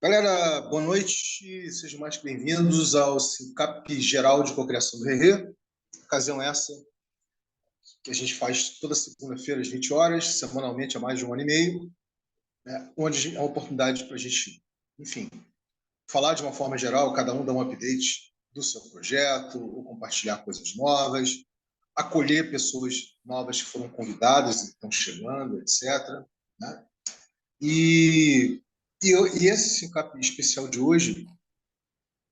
Galera, boa noite, sejam mais bem-vindos ao SINCAP Geral de Cocriação do Rerê. Ocasião essa que a gente faz toda segunda-feira às 20 horas, semanalmente há mais de um ano e meio, né? Onde é uma oportunidade para a gente, enfim, falar de uma forma geral, cada um dá um update do seu projeto, ou compartilhar coisas novas, acolher pessoas novas que foram convidadas e estão chegando, etc., né? E, e esse SINCAP especial de hoje,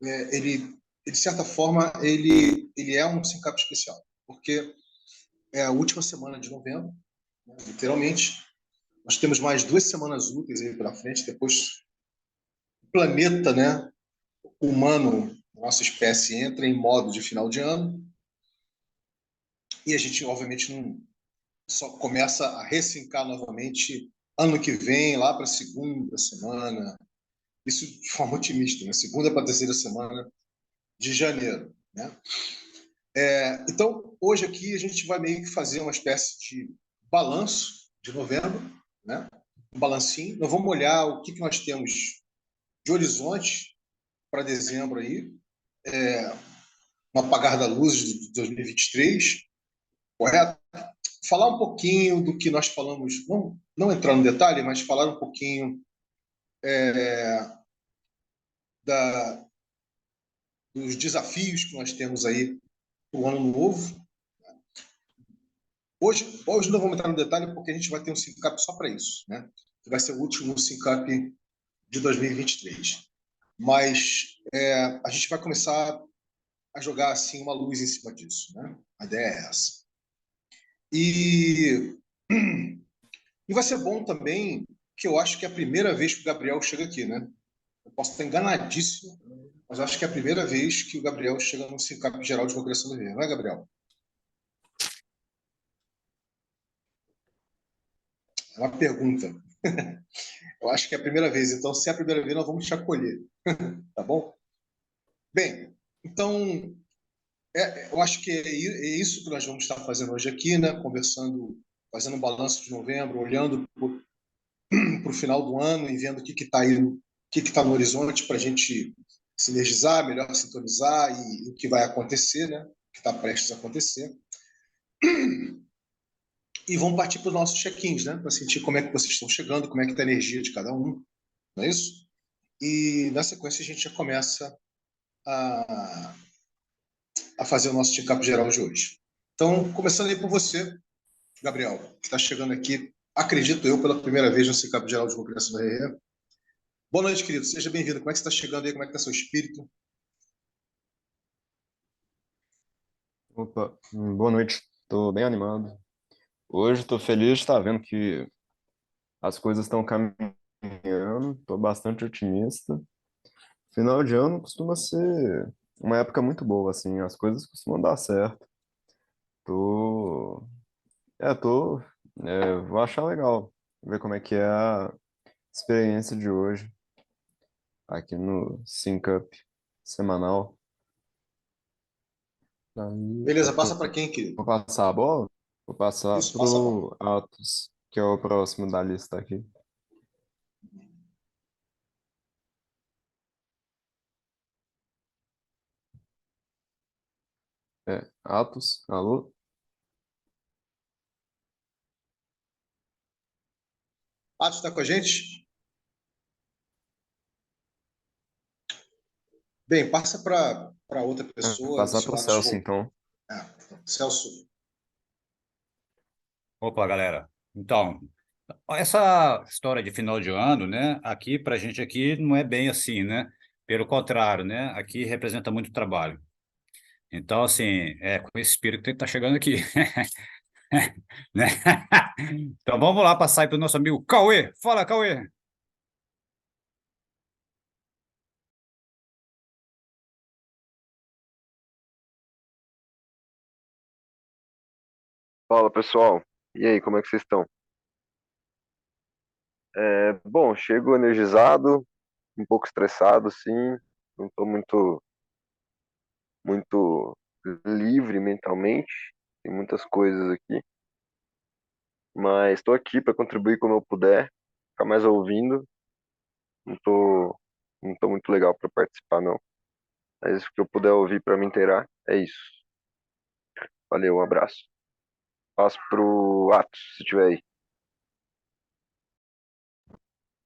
ele, de certa forma, ele é um SINCAP especial, porque é a última semana de novembro, né, literalmente. Nós temos mais 2 semanas úteis aí pela frente, depois o planeta, né, humano, nossa espécie, entra em modo de final de ano, e a gente, obviamente, não só começa a ressincar novamente ano que vem, lá para a segunda semana, isso de forma otimista, né? Segunda para a terceira semana de janeiro, né? Então, hoje aqui a gente vai meio que fazer uma espécie de balanço de novembro, né? Um balancinho. Nós vamos olhar o que nós temos de horizonte para dezembro aí, no apagar da luz de 2023, correto? Falar um pouquinho do que nós falamos, não entrar no detalhe, mas falar um pouquinho da, dos desafios que nós temos aí para o ano novo. Hoje não vamos entrar no detalhe porque a gente vai ter um SINCAP só para isso, né? Que vai ser o último SINCAP de 2023. Mas a gente vai começar a jogar assim uma luz em cima disso, né? A ideia é essa. E, e vai ser bom também, que eu acho que é a primeira vez que o Gabriel chega aqui, né? Eu posso estar enganadíssimo, mas eu acho que é a primeira vez que o Gabriel chega no SINCAP geral de Cocriação do Rio, não é, Gabriel? É uma pergunta. Eu acho que é a primeira vez, então se é a primeira vez, nós vamos te acolher, tá bom? Bem, então eu acho que é isso que nós vamos estar fazendo hoje aqui, né? Conversando, fazendo um balanço de novembro, olhando para o final do ano e vendo o que está aí, o que está no horizonte para a gente sinergizar, melhor sintonizar e o que vai acontecer, né? O que está prestes a acontecer. E vamos partir para os nossos check-ins, né? Para sentir como é que vocês estão chegando, como é que está a energia de cada um, não é isso? E na sequência a gente já começa a, a fazer o nosso check-up geral de hoje. Então, começando aí por você, Gabriel, que está chegando aqui, acredito eu, pela primeira vez no Cicap Geral de Cooperação da RE. Boa noite, querido. Seja bem-vindo. Como é que você está chegando aí? Como é que está seu espírito? Opa, boa noite. Estou bem animado. Hoje estou feliz de estar vendo que as coisas estão caminhando. Estou bastante otimista. Final de ano costuma ser uma época muito boa, assim. As coisas costumam dar certo. Tô, tô, vou achar legal ver como é que é a experiência de hoje aqui no Sync Up semanal. Aí Beleza, eu passa para quem, querido? vou passar a bola. Vou passar Isso, passa a bola. pro Atos, que é o próximo da lista aqui. Atos, alô? Atos está com a gente? Bem, passa para outra pessoa, Passar se o pro Atos Celso, voltar. então. Então, Celso. Opa, galera. Então, essa história de final de ano, né? Aqui, pra gente aqui, não é bem assim, né? Pelo contrário, né? Aqui representa muito trabalho. Então, assim, é com esse espírito que ele tá chegando aqui, né? Então, vamos lá passar aí pro nosso amigo Cauê. Fala, Cauê. Fala pessoal, e aí, como é que vocês estão? Bom, chego energizado, um pouco estressado, sim, não estou muito livre mentalmente, tem muitas coisas aqui, mas estou aqui para contribuir como eu puder, ficar mais ouvindo, não tô, não tô muito legal para participar, não. Mas o que eu puder ouvir para me inteirar, é isso. Valeu, um abraço. Passo pro Atos, se tiver aí.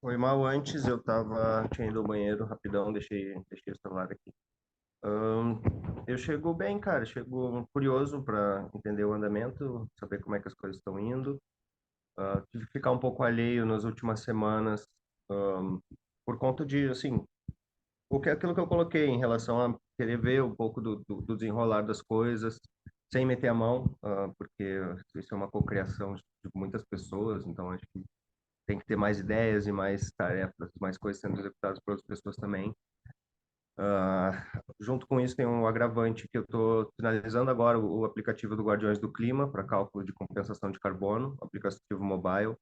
Foi mal antes, tinha ido ao banheiro rapidão, deixei o celular aqui. Eu chego bem, cara, chego curioso para entender o andamento, saber como é que as coisas estão indo. Tive que ficar um pouco alheio nas últimas semanas, por conta de, assim, aquilo que eu coloquei em relação a querer ver um pouco do desenrolar das coisas, sem meter a mão, porque isso é uma cocriação de muitas pessoas, então acho que tem que ter mais ideias e mais tarefas, mais coisas sendo executadas por outras pessoas também. Junto com isso tem um agravante que eu estou finalizando agora o aplicativo do Guardiões do Clima para cálculo de compensação de carbono, aplicativo mobile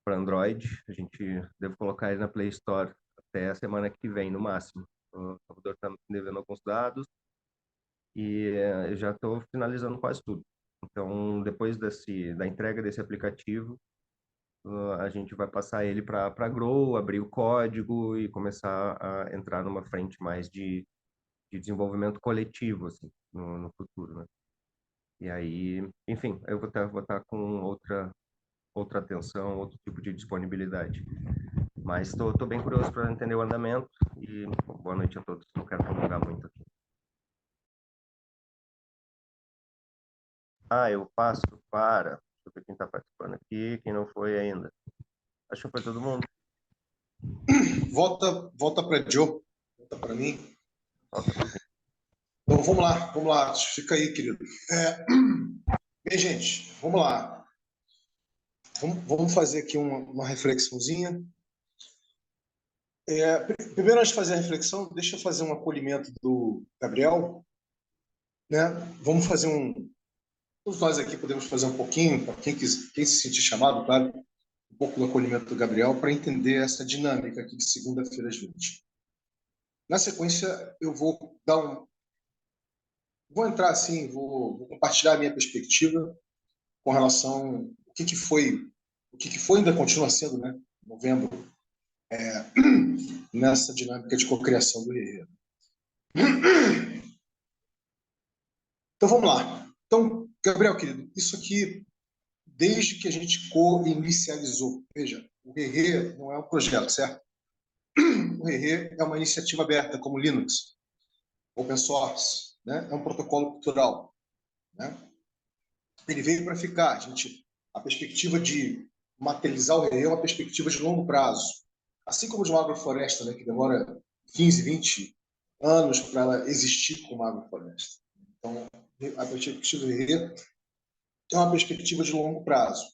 para Android. A gente deve colocar ele na Play Store até a semana que vem, no máximo. O computador está me devendo alguns dados e eu já estou finalizando quase tudo. Então, depois da entrega desse aplicativo, a gente vai passar ele para Grow, abrir o código e começar a entrar numa frente mais de desenvolvimento coletivo, assim, no futuro, né? E aí, enfim, eu vou estar com outra atenção, outro tipo de disponibilidade. Mas estou bem curioso para entender o andamento e boa noite a todos. Não quero prolongar muito aqui. Eu passo para... Deixa eu ver quem está participando aqui, quem não foi ainda. Acho que foi todo mundo. Volta para Joe, volta para mim. Volta. Então, vamos lá, fica aí, querido. Bem, gente, vamos lá. Vamos fazer aqui uma reflexãozinha. Primeiro, antes de fazer a reflexão, deixa eu fazer um acolhimento do Gabriel, né? Vamos fazer todos nós aqui podemos fazer um pouquinho, para quem se sentir chamado, claro, um pouco do acolhimento do Gabriel, para entender essa dinâmica aqui de segunda-feira às 20. Na sequência, eu vou vou entrar assim, vou compartilhar a minha perspectiva com relação ao que foi, e ainda continua sendo, né, novembro, nessa dinâmica de cocriação do Herrera. Então vamos lá. Então, Gabriel, querido, isso aqui, desde que a gente co-inicializou, veja, o Herrera não é um projeto, certo? O Herrera é uma iniciativa aberta, como Linux, open source, né? É um protocolo cultural, né? Ele veio para ficar. A perspectiva de materializar o Herrera é uma perspectiva de longo prazo. Assim como de uma agrofloresta, né, que demora 15, 20 anos para ela existir como agrofloresta. Então, a perspectiva do Herrera é uma perspectiva de longo prazo.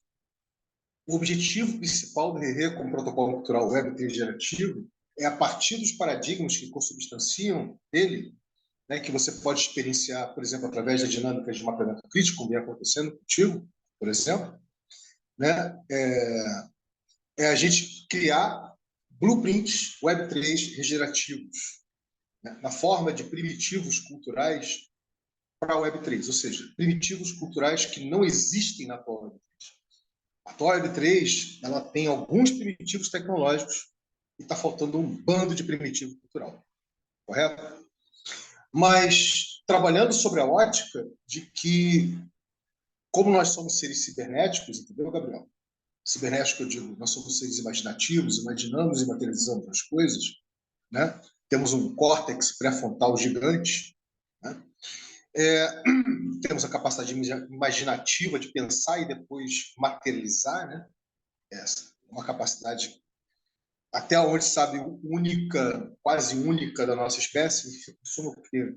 O objetivo principal do Herrera como protocolo cultural Web3 gerativo é, a partir dos paradigmas que consubstanciam dele, né, que você pode experienciar, por exemplo, através da dinâmica de mapeamento crítico, como vem acontecendo contigo, por exemplo, né, a gente criar blueprints Web3 regenerativos, né, na forma de primitivos culturais para a Web3, ou seja, primitivos culturais que não existem na atual Web3. A atual Web3 ela tem alguns primitivos tecnológicos e está faltando um bando de primitivo cultural, correto? Mas trabalhando sobre a ótica de que, como nós somos seres cibernéticos, entendeu, Gabriel? Cibernético, eu digo, nós somos seres imaginativos, imaginamos e materializamos as coisas, né? Temos um córtex pré-frontal gigante, né? Temos a capacidade imaginativa de pensar e depois materializar, né? Essa é uma capacidade até onde sabe única, quase única da nossa espécie, porque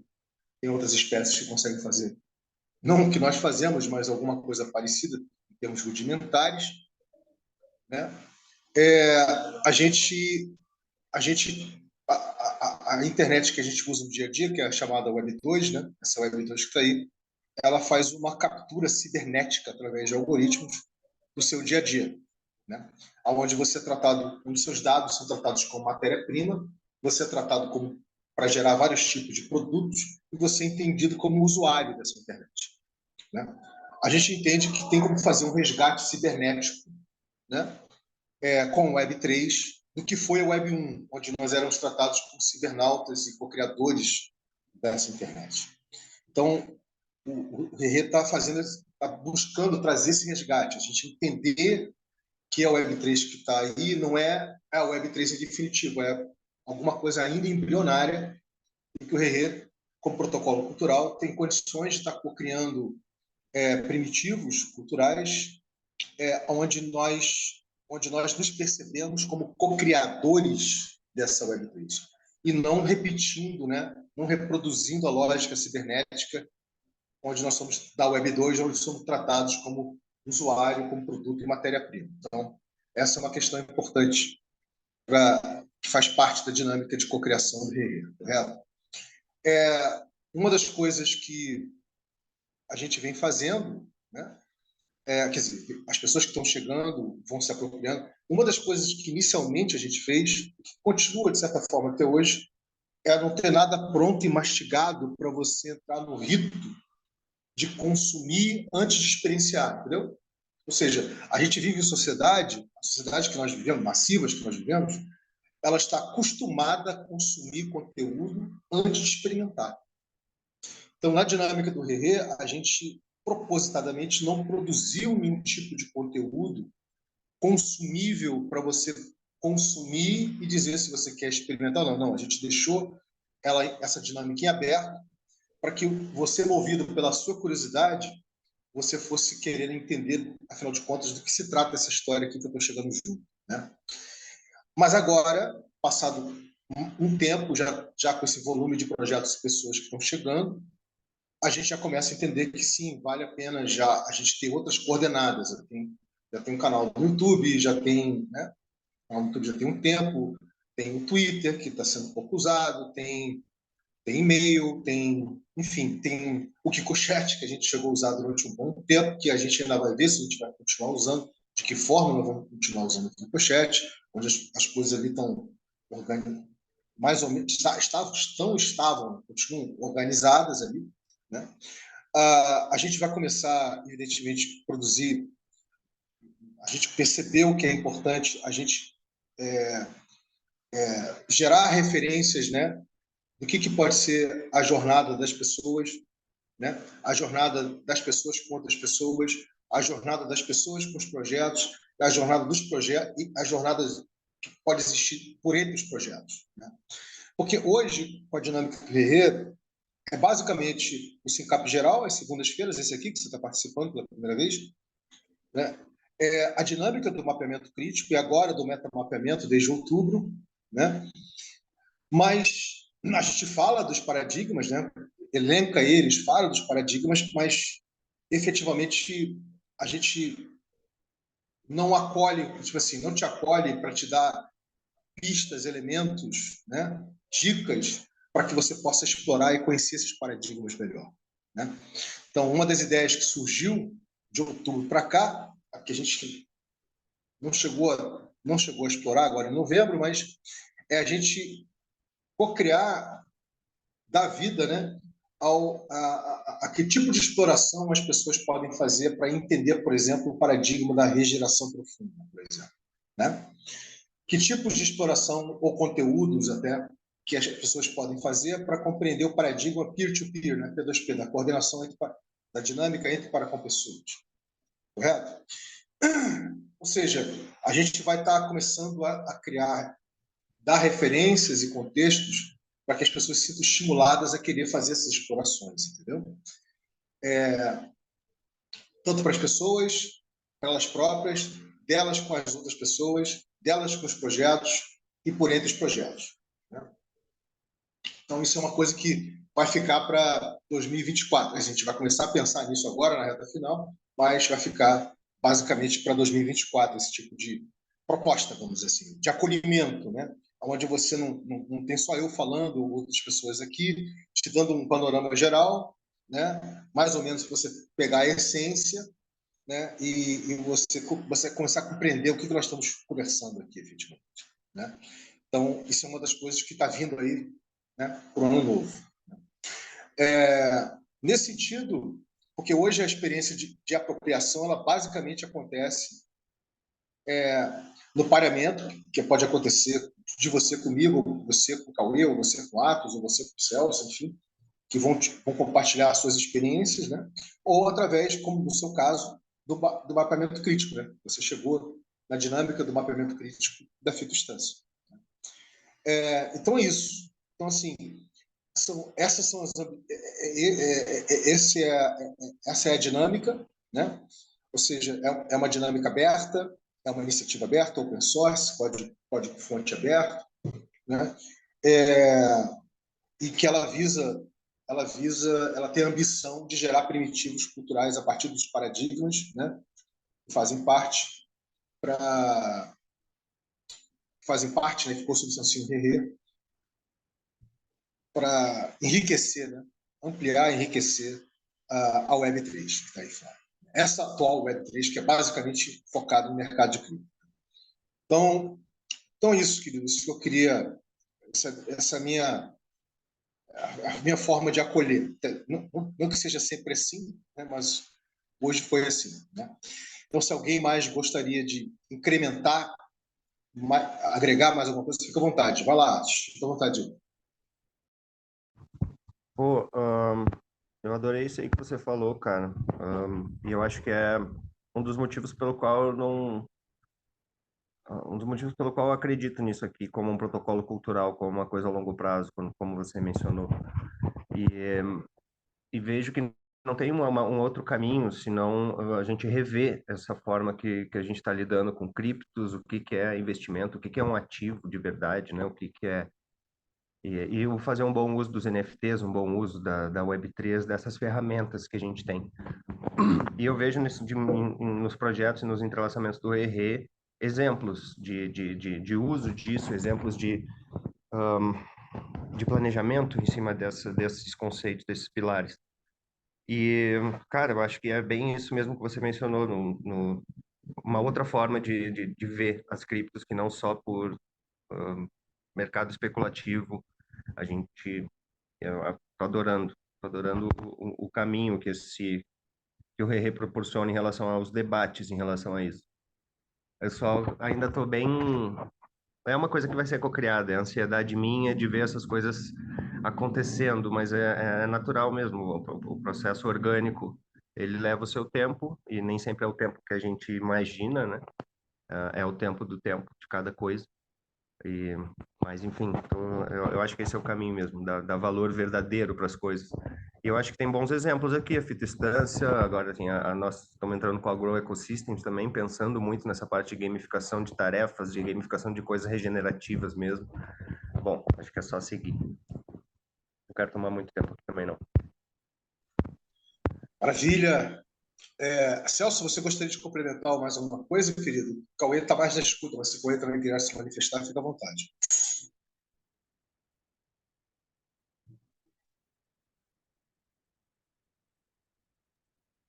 tem outras espécies que conseguem fazer, não o que nós fazemos, mas alguma coisa parecida em termos rudimentares, né? A gente a internet que a gente usa no dia a dia, que é a chamada Web 2, né? Essa Web 2 que está aí, ela faz uma captura cibernética através de algoritmos do seu dia a dia, né? Onde você é tratado, onde seus dados são tratados como matéria-prima, você é tratado como para gerar vários tipos de produtos e você é entendido como usuário dessa internet, né? A gente entende que tem como fazer um resgate cibernético, né? Com o Web3 do que foi a Web 1, onde nós éramos tratados como cibernautas e co-criadores dessa internet. Então, o Rerê está buscando trazer esse resgate, a gente entender que a Web3 que está aí não é a Web3 em definitivo, é alguma coisa ainda embrionária e que o Rerê, como protocolo cultural, tem condições de estar co-criando primitivos culturais onde nós nos percebemos como co-criadores dessa Web3 e não repetindo, né, não reproduzindo a lógica cibernética onde nós somos da Web 2, onde somos tratados como usuário, como produto e matéria-prima. Então, essa é uma questão importante que faz parte da dinâmica de cocriação do Rerê, correto? Uma das coisas que a gente vem fazendo, né, quer dizer, as pessoas que estão chegando vão se apropriando. Uma das coisas que inicialmente a gente fez, que continua de certa forma até hoje, é não ter nada pronto e mastigado para você entrar no rito de consumir antes de experienciar, entendeu? Ou seja, a gente vive em sociedade, a sociedade que nós vivemos, massivas que nós vivemos, ela está acostumada a consumir conteúdo antes de experimentar. Então, na dinâmica do Rerê, a gente propositadamente não produziu nenhum tipo de conteúdo consumível para você consumir e dizer se você quer experimentar ou não. Não, a gente deixou essa dinâmica em aberto para que você, movido pela sua curiosidade, você fosse querer entender, afinal de contas, do que se trata essa história aqui que eu estou chegando junto, né? Mas agora, passado um tempo, já com esse volume de projetos e pessoas que estão chegando, a gente já começa a entender que sim, vale a pena já a gente ter outras coordenadas. Já tem um canal no YouTube, já tem, né? O canal no YouTube já tem um tempo, tem o Twitter, que está sendo pouco usado, tem e-mail, enfim, tem o KikoChat, que a gente chegou a usar durante um bom tempo, que a gente ainda vai ver se a gente vai continuar usando, de que forma nós vamos continuar usando o KikoChat, onde as coisas ali estão mais ou menos, continuam organizadas ali, né? A gente vai começar, evidentemente, a produzir. A gente percebeu que é importante a gente gerar referências, né, do que pode ser a jornada das pessoas, né, a jornada das pessoas com outras pessoas, a jornada das pessoas com os projetos, a jornada dos projetos e a jornada que pode existir por entre os projetos, né? Porque hoje, com a dinâmica do Rerê, é basicamente o SINCAP geral, as segundas-feiras, esse aqui que você está participando pela primeira vez, né? A dinâmica do mapeamento crítico e agora do metamapeamento desde outubro, né? Mas a gente fala dos paradigmas, né? Elenca eles, fala dos paradigmas, mas efetivamente a gente não acolhe, tipo assim, não te acolhe para te dar pistas, elementos, né? Dicas para que você possa explorar e conhecer esses paradigmas melhor, né? Então, uma das ideias que surgiu de outubro para cá, que a gente não chegou a explorar agora em novembro, mas é a gente co-criar da vida, né, a que tipo de exploração as pessoas podem fazer para entender, por exemplo, o paradigma da regeneração profunda, por exemplo, né? Que tipos de exploração ou conteúdos até que as pessoas podem fazer para compreender o paradigma peer-to-peer, né, P2P, da coordenação da dinâmica entre para com pessoas, correto? Ou seja, a gente vai estar começando a criar, dar referências e contextos para que as pessoas se sintam estimuladas a querer fazer essas explorações, entendeu? Tanto para as pessoas, para elas próprias, delas com as outras pessoas, delas com os projetos e por entre os projetos, né? Então, isso é uma coisa que vai ficar para 2024. A gente vai começar a pensar nisso agora, na reta final, mas vai ficar basicamente para 2024 esse tipo de proposta, vamos dizer assim, de acolhimento, né? Onde você não tem só eu falando, outras pessoas aqui, te dando um panorama geral, né? Mais ou menos você pegar a essência, né? E você começar a compreender o que nós estamos conversando aqui, efetivamente, né? Então, isso é uma das coisas que está vindo aí, né, para o ano novo. Nesse sentido, porque hoje a experiência de apropriação, ela basicamente acontece no pareamento, que pode acontecer de você comigo, ou você com o Cauê, ou você com o Atos, ou você com o Celso, enfim, que vão compartilhar suas experiências, né? Ou através, como no seu caso, do mapeamento crítico, né? Você chegou na dinâmica do mapeamento crítico da fitoinstância. Então é isso. Então, assim, essas são as, essa é a dinâmica, né? Ou seja, é uma dinâmica aberta, é uma iniciativa aberta, open source, código fonte aberto, né? E que ela tem a ambição de gerar primitivos culturais a partir dos paradigmas, né? Que fazem parte, né? Que possui o Rerê, para enriquecer, né? Ampliar, enriquecer a Web3 que está aí fora. Essa atual Web3, que é basicamente focada no mercado de cripto. Então, isso, querido, isso que eu queria, essa a minha forma de acolher. Não que seja sempre assim, né, mas hoje foi assim, né? Então, se alguém mais gostaria de incrementar, agregar mais alguma coisa, fica à vontade. Vai lá, fica à vontade. Pô, eu adorei isso aí que você falou, cara. E eu acho que é um dos motivos pelo qual eu não... Um dos motivos pelo qual eu acredito nisso aqui, como um protocolo cultural, como uma coisa a longo prazo, como você mencionou. E vejo que não tem um outro caminho, senão a gente rever essa forma que a gente está lidando com criptos, o que é investimento, o que é um ativo de verdade, né? O que é... E fazer um bom uso dos NFTs, um bom uso da Web3, dessas ferramentas que a gente tem. E eu vejo nos projetos e nos entrelaçamentos do RE exemplos de uso disso, exemplos de planejamento em cima desses conceitos, desses pilares. E, cara, eu acho que é bem isso mesmo que você mencionou, uma outra forma de ver as criptos, que não só por mercado especulativo. A gente tá adorando o caminho que o Rerê proporciona em relação aos debates em relação a isso. Eu só ainda estou bem... É uma coisa que vai ser cocriada, é a ansiedade minha de ver essas coisas acontecendo, mas é natural mesmo, o processo orgânico, ele leva o seu tempo, e nem sempre é o tempo que a gente imagina, né? É o tempo do tempo de cada coisa. Mas, enfim, eu acho que esse é o caminho mesmo, dar valor verdadeiro para as coisas. E eu acho que tem bons exemplos aqui, a fitoinstância, agora assim, nós estamos entrando com a Grow Ecosystems também, pensando muito nessa parte de gamificação de tarefas, de gamificação de coisas regenerativas mesmo. Bom, acho que é só seguir. Não quero tomar muito tempo aqui também, não. Maravilha! Celso, você gostaria de complementar mais alguma coisa, querido? O Cauê está mais na escuta, mas se o Cauê também quiser se manifestar, fica à vontade.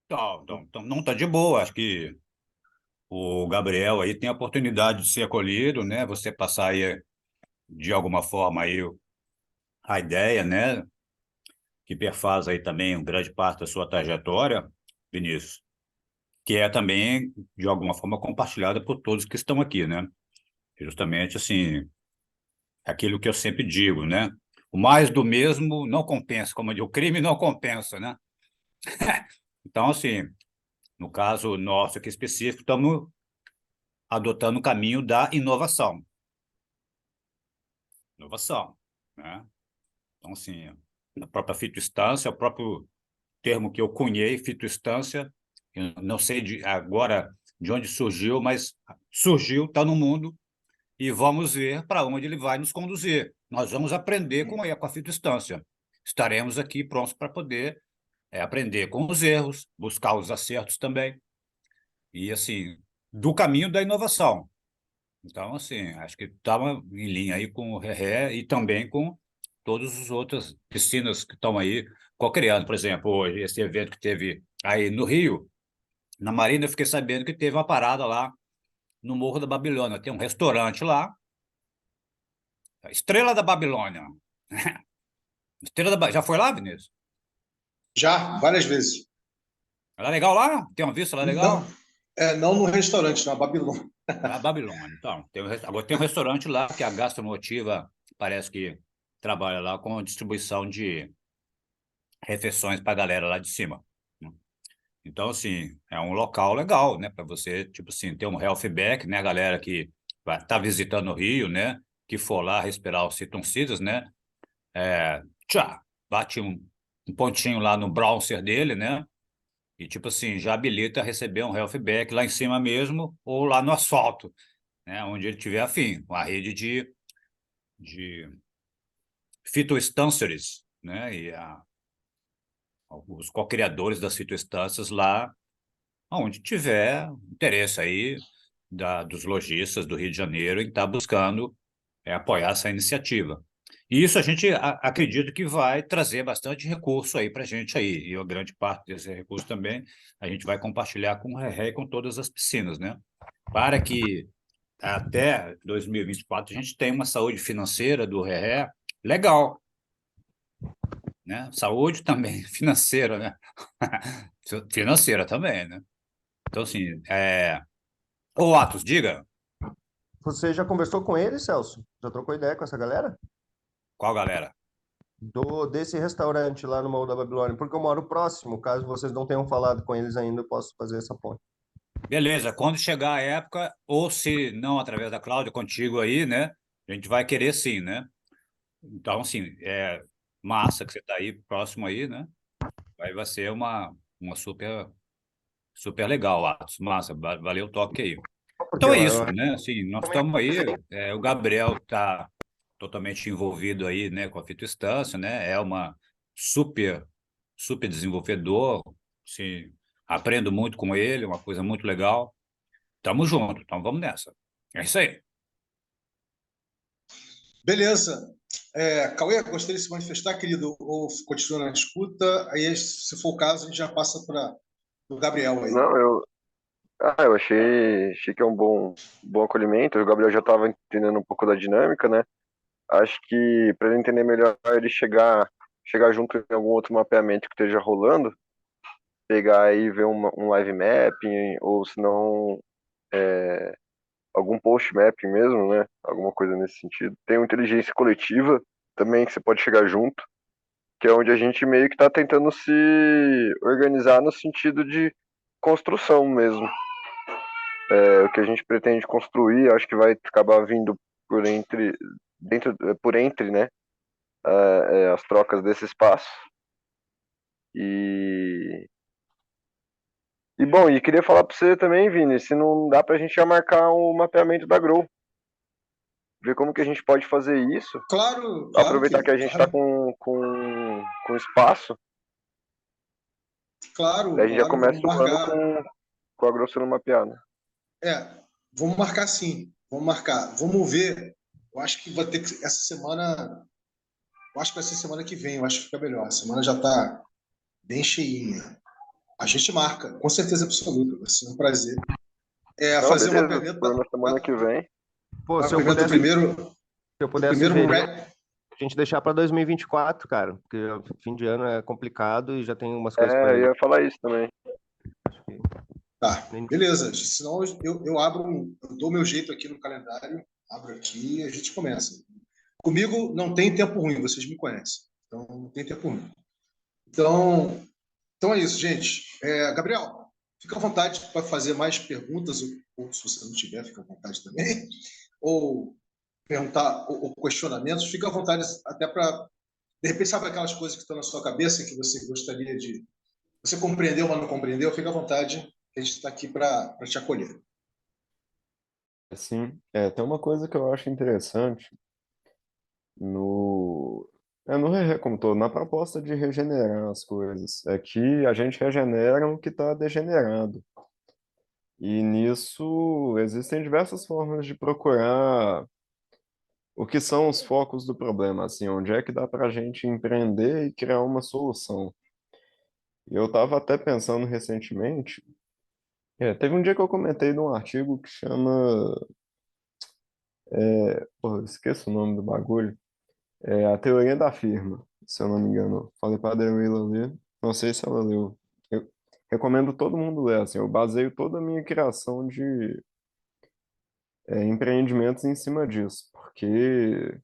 Então, não está de boa. Acho que o Gabriel aí tem a oportunidade de ser acolhido, né? Você passar aí, de alguma forma, aí a ideia, né? Que perfaz aí também uma grande parte da sua trajetória, Vinícius, que é também, de alguma forma, compartilhada por todos que estão aqui, né? Justamente, assim, aquilo que eu sempre digo, né? O mais do mesmo não compensa, como eu digo, o crime não compensa, né? Então, assim, no caso nosso aqui específico, estamos adotando o caminho da inovação. Inovação, né? Então, assim, a própria fitoinstância, o próprio termo que eu cunhei, fitoinstância, eu não sei agora de onde surgiu, mas surgiu, está no mundo, e vamos ver para onde ele vai nos conduzir. Nós vamos aprender com a fitoinstância. Estaremos aqui prontos para poder aprender com os erros, buscar os acertos também, e, assim, do caminho da inovação. Então, assim, acho que estava em linha aí com o Reré e também com todas as outras piscinas que estão aí co-criando. Por exemplo, hoje, esse evento que teve aí no Rio, na Marina, eu fiquei sabendo que teve uma parada lá no Morro da Babilônia. Tem um restaurante lá, a Estrela da Babilônia. Já foi lá, Vinícius? Já, várias vezes. Ela é legal lá? Tem uma vista lá legal? Não, não no restaurante, na Babilônia. A Babilônia. Então, agora tem um restaurante lá que a Gastromotiva parece que trabalha lá com a distribuição de refeições para a galera lá de cima, né? Então, assim, é um local legal, né, para você, tipo assim, ter um health back, né, a galera que vai estar visitando o Rio, né, que for lá respirar os Citron né, tchá, bate um pontinho lá no browser dele, né, e, tipo assim, já habilita a receber um health back lá em cima mesmo ou lá no asfalto, né, onde ele tiver afim, uma rede de fitoestâncias, né, e os co-criadores das fitoestâncias lá, onde tiver interesse aí dos lojistas do Rio de Janeiro em estar buscando apoiar essa iniciativa. E isso a gente acredita que vai trazer bastante recurso aí para a gente aí, e a grande parte desse recurso também a gente vai compartilhar com o RERE e com todas as piscinas, né? Para que até 2024 a gente tenha uma saúde financeira do RERE legal, né? Saúde também financeira, né? Financeira também, né? Então, assim, ô Atos, diga, Você já conversou com ele, Celso? Já trocou ideia com essa galera? qual galera? Desse restaurante lá no Morro da Babilônia, porque eu moro próximo. Caso vocês não tenham falado com eles ainda, eu posso fazer essa ponte. Beleza, quando chegar a época, ou se não através da Cláudia, contigo aí, né? A gente vai querer sim, né? Então, assim, massa que você está aí próximo aí, né? Vai ser uma super legal, Atos. Massa, valeu o toque aí. Porque Então é eu isso, né? Assim, nós estamos aí, o Gabriel está totalmente envolvido aí, né, com a fitoestância, né? É uma super, super desenvolvedor, assim, aprendo muito com ele, uma coisa muito legal. Tamo junto, então vamos nessa. É isso aí. Beleza. Cauê, gostaria de se manifestar, querido, ou continua na escuta? Aí, se for o caso, a gente já passa para o Gabriel aí. Não, eu achei que é um bom acolhimento. O Gabriel já estava entendendo um pouco da dinâmica, né? Acho que para ele entender melhor, ele chegar junto em algum outro mapeamento que esteja rolando, pegar e ver um live mapping, ou se não, algum post mapping mesmo, né? Alguma coisa nesse sentido. Tem uma inteligência coletiva também que você pode chegar junto, que é onde a gente meio que está tentando se organizar no sentido de construção mesmo. O que a gente pretende construir, acho que vai acabar vindo por entre, por entre, né? As trocas desse espaço. E bom, e queria falar para você também, Vini, se não dá para a gente já marcar o mapeamento da Grow, ver como que a gente pode fazer isso, Claro, claro, aproveitar que querido, a gente está claro. com espaço, daí Claro, a gente já claro, começa vamos o ano marcar. com a Grow sendo mapeada. Vamos marcar sim, vamos marcar. Vamos ver. Eu acho que vai ter que essa semana. Eu acho que vai ser semana que vem. Eu acho que fica melhor. A semana já está bem cheinha. A gente marca, com certeza absoluta. Vai ser um prazer. Não, Fazer o beleza, mapeamento, por na semana que vem. Pô, se mapeamento eu do pudesse primeiro sugerir, a gente deixar para 2024, cara, porque fim de ano é complicado e já tem umas coisas para Eu ia falar isso também. Tá, beleza. Senão eu abro eu dou meu jeito aqui no calendário, abro aqui e a gente começa. Comigo não tem tempo ruim, vocês me conhecem. Então não tem tempo ruim. Então é isso, gente. Gabriel, fica à vontade para fazer mais perguntas, ou se você não tiver, fica à vontade também. Ou perguntar ou questionamentos, fica à vontade até para, de repente, sabe aquelas coisas que estão na sua cabeça que você gostaria de. Você compreendeu, mas não compreendeu, fica à vontade, que a gente está aqui para te acolher. Assim, tem uma coisa que eu acho interessante no, como todo, na proposta de regenerar as coisas, é que a gente regenera o que está degenerado. E nisso existem diversas formas de procurar o que são os focos do problema, assim, onde é que dá para a gente empreender e criar uma solução. E eu estava até pensando recentemente, teve um dia que eu comentei num artigo que chama, porra, eu esqueço o nome do bagulho, A Teoria da Firma, se eu não me engano. Falei para a Adriana ler, não sei se ela leu. Eu recomendo todo mundo ler, assim, eu baseio toda a minha criação empreendimentos em cima disso, porque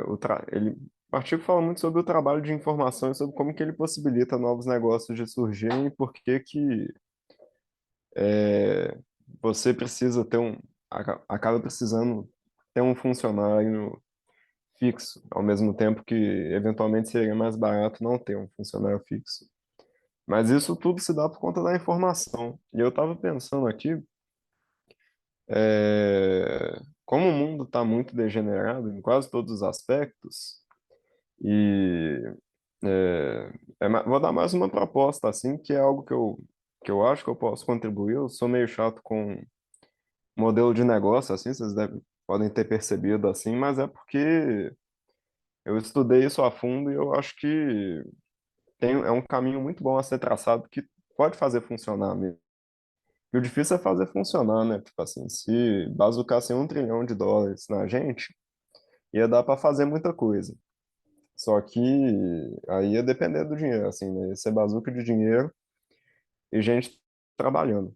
o artigo fala muito sobre o trabalho de informação e sobre como que ele possibilita novos negócios de surgirem e por que que é, você precisa ter acaba precisando ter um funcionário fixo, ao mesmo tempo que eventualmente seria mais barato não ter um funcionário fixo. Mas isso tudo se dá por conta da informação. E eu estava pensando aqui, como o mundo está muito degenerado em quase todos os aspectos, e vou dar mais uma proposta, assim, que é algo que eu acho que eu posso contribuir. Eu sou meio chato com modelo de negócio, assim, podem ter percebido, assim, mas é porque eu estudei isso a fundo e eu acho que é um caminho muito bom a ser traçado que pode fazer funcionar mesmo. E o difícil é fazer funcionar, né? Tipo assim, se bazucassem US$ 1 trilhão na gente, ia dar para fazer muita coisa. Só que aí ia depender do dinheiro, assim, né? Ia ser bazuca de dinheiro e gente trabalhando.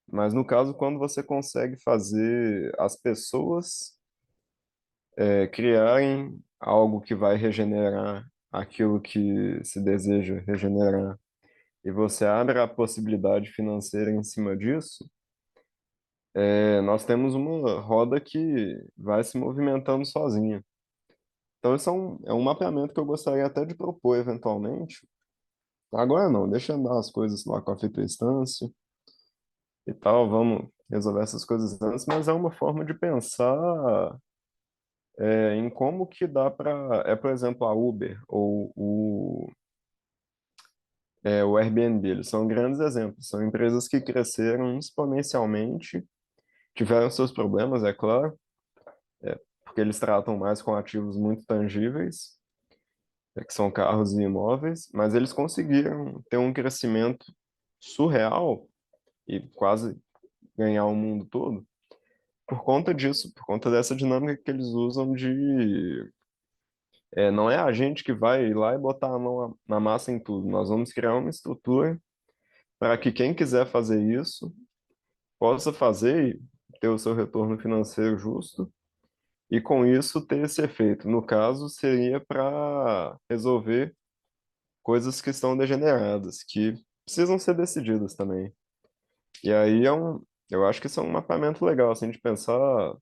Mas no caso, quando você consegue fazer as pessoas criarem algo que vai regenerar aquilo que se deseja regenerar, e você abre a possibilidade financeira em cima disso, nós temos uma roda que vai se movimentando sozinha. Então, isso é um mapeamento que eu gostaria até de propor eventualmente. Agora não, deixa andar as coisas lá com a fita instância e tal, vamos resolver essas coisas antes, mas é uma forma de pensar em como que dá para, por exemplo, a Uber ou o Airbnb, eles são grandes exemplos, são empresas que cresceram exponencialmente, tiveram seus problemas, é claro, porque eles tratam mais com ativos muito tangíveis, que são carros e imóveis, mas eles conseguiram ter um crescimento surreal e quase ganhar o mundo todo por conta disso, por conta dessa dinâmica que eles usam de não é a gente que vai ir lá e botar a mão na massa em tudo. Nós vamos criar uma estrutura para que quem quiser fazer isso possa fazer e ter o seu retorno financeiro justo e com isso ter esse efeito. No caso, seria para resolver coisas que estão degeneradas, que precisam ser decididas também. E aí eu acho que isso é um mapeamento legal, assim, de pensar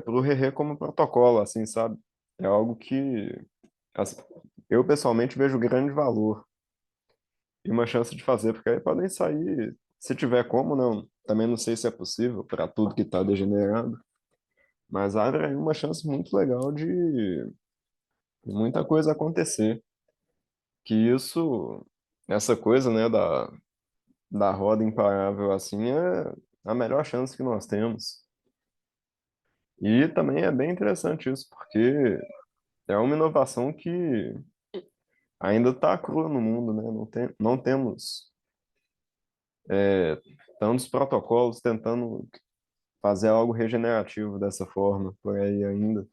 pro Rerê como protocolo, assim, sabe? É algo que assim, eu pessoalmente vejo grande valor e uma chance de fazer, porque aí podem sair, se tiver como, não. Também não sei se é possível para tudo que está degenerado, mas abre aí uma chance muito legal de muita coisa acontecer. Que isso, essa coisa, né, da roda imparável assim, é a melhor chance que nós temos. E também é bem interessante isso, porque é uma inovação que ainda está crua no mundo, né? Não temos tantos protocolos tentando fazer algo regenerativo dessa forma por aí ainda.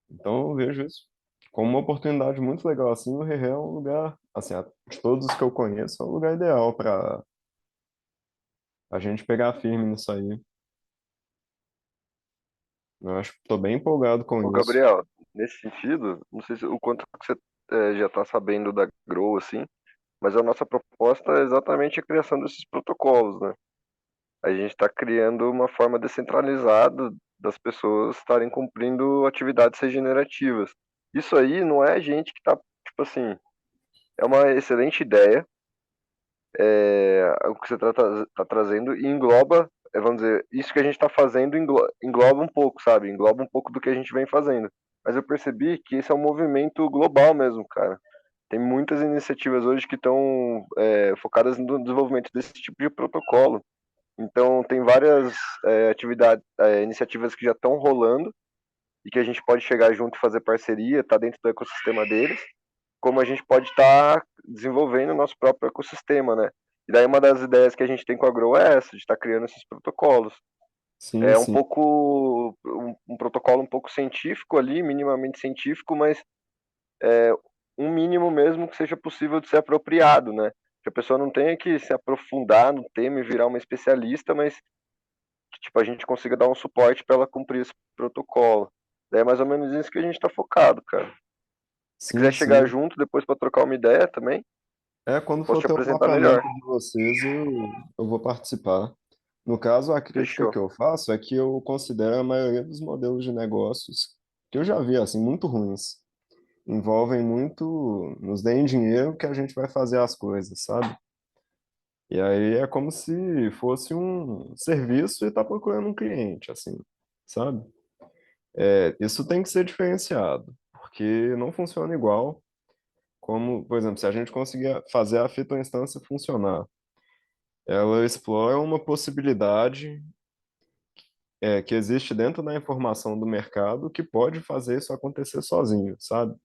Então eu vejo isso como uma oportunidade muito legal. Assim, o Reré é um lugar, assim, de todos os que eu conheço, é um lugar ideal para a gente pegar firme nisso aí. Eu acho que estou bem empolgado Ô, com isso. Gabriel, nesse sentido, não sei se o quanto que você já está sabendo da Grow, assim, mas a nossa proposta é exatamente a criação desses protocolos, né? A gente está criando uma forma descentralizada das pessoas estarem cumprindo atividades regenerativas. Isso aí não é a gente que está, tipo assim, é uma excelente ideia, o que você está trazendo e engloba, vamos dizer, isso que a gente está fazendo engloba um pouco, sabe? Engloba um pouco do que a gente vem fazendo. Mas eu percebi que esse é um movimento global mesmo, cara. Tem muitas iniciativas hoje que estão focadas no desenvolvimento desse tipo de protocolo. Então, tem várias atividades, iniciativas que já estão rolando e que a gente pode chegar junto e fazer parceria, tá dentro do ecossistema deles, como a gente pode estar desenvolvendo o nosso próprio ecossistema, né? E daí uma das ideias que a gente tem com a Grow é essa, de estar criando esses protocolos. Sim, É um sim. pouco um protocolo um pouco científico ali, minimamente científico, mas um mínimo mesmo que seja possível de ser apropriado, né? Que a pessoa não tenha que se aprofundar no tema e virar uma especialista, mas que tipo, a gente consiga dar um suporte para ela cumprir esse protocolo. Daí é mais ou menos isso que a gente está focado, cara. Se Sim, quiser chegar sim. junto depois para trocar uma ideia também, eu Quando posso for te ter o apresentar melhor. mapeamento de vocês, eu vou participar. No caso, a crítica Fechou. que eu faço é que eu considero a maioria dos modelos de negócios que eu já vi, assim, muito ruins. Envolvem muito, nos deem dinheiro que a gente vai fazer as coisas, sabe? E aí é como se fosse um serviço e tá procurando um cliente, assim, sabe? Isso tem que ser diferenciado, porque não funciona igual como, por exemplo, se a gente conseguir fazer a fitoinstância funcionar, ela explora uma possibilidade que existe dentro da informação do mercado que pode fazer isso acontecer sozinho, sabe?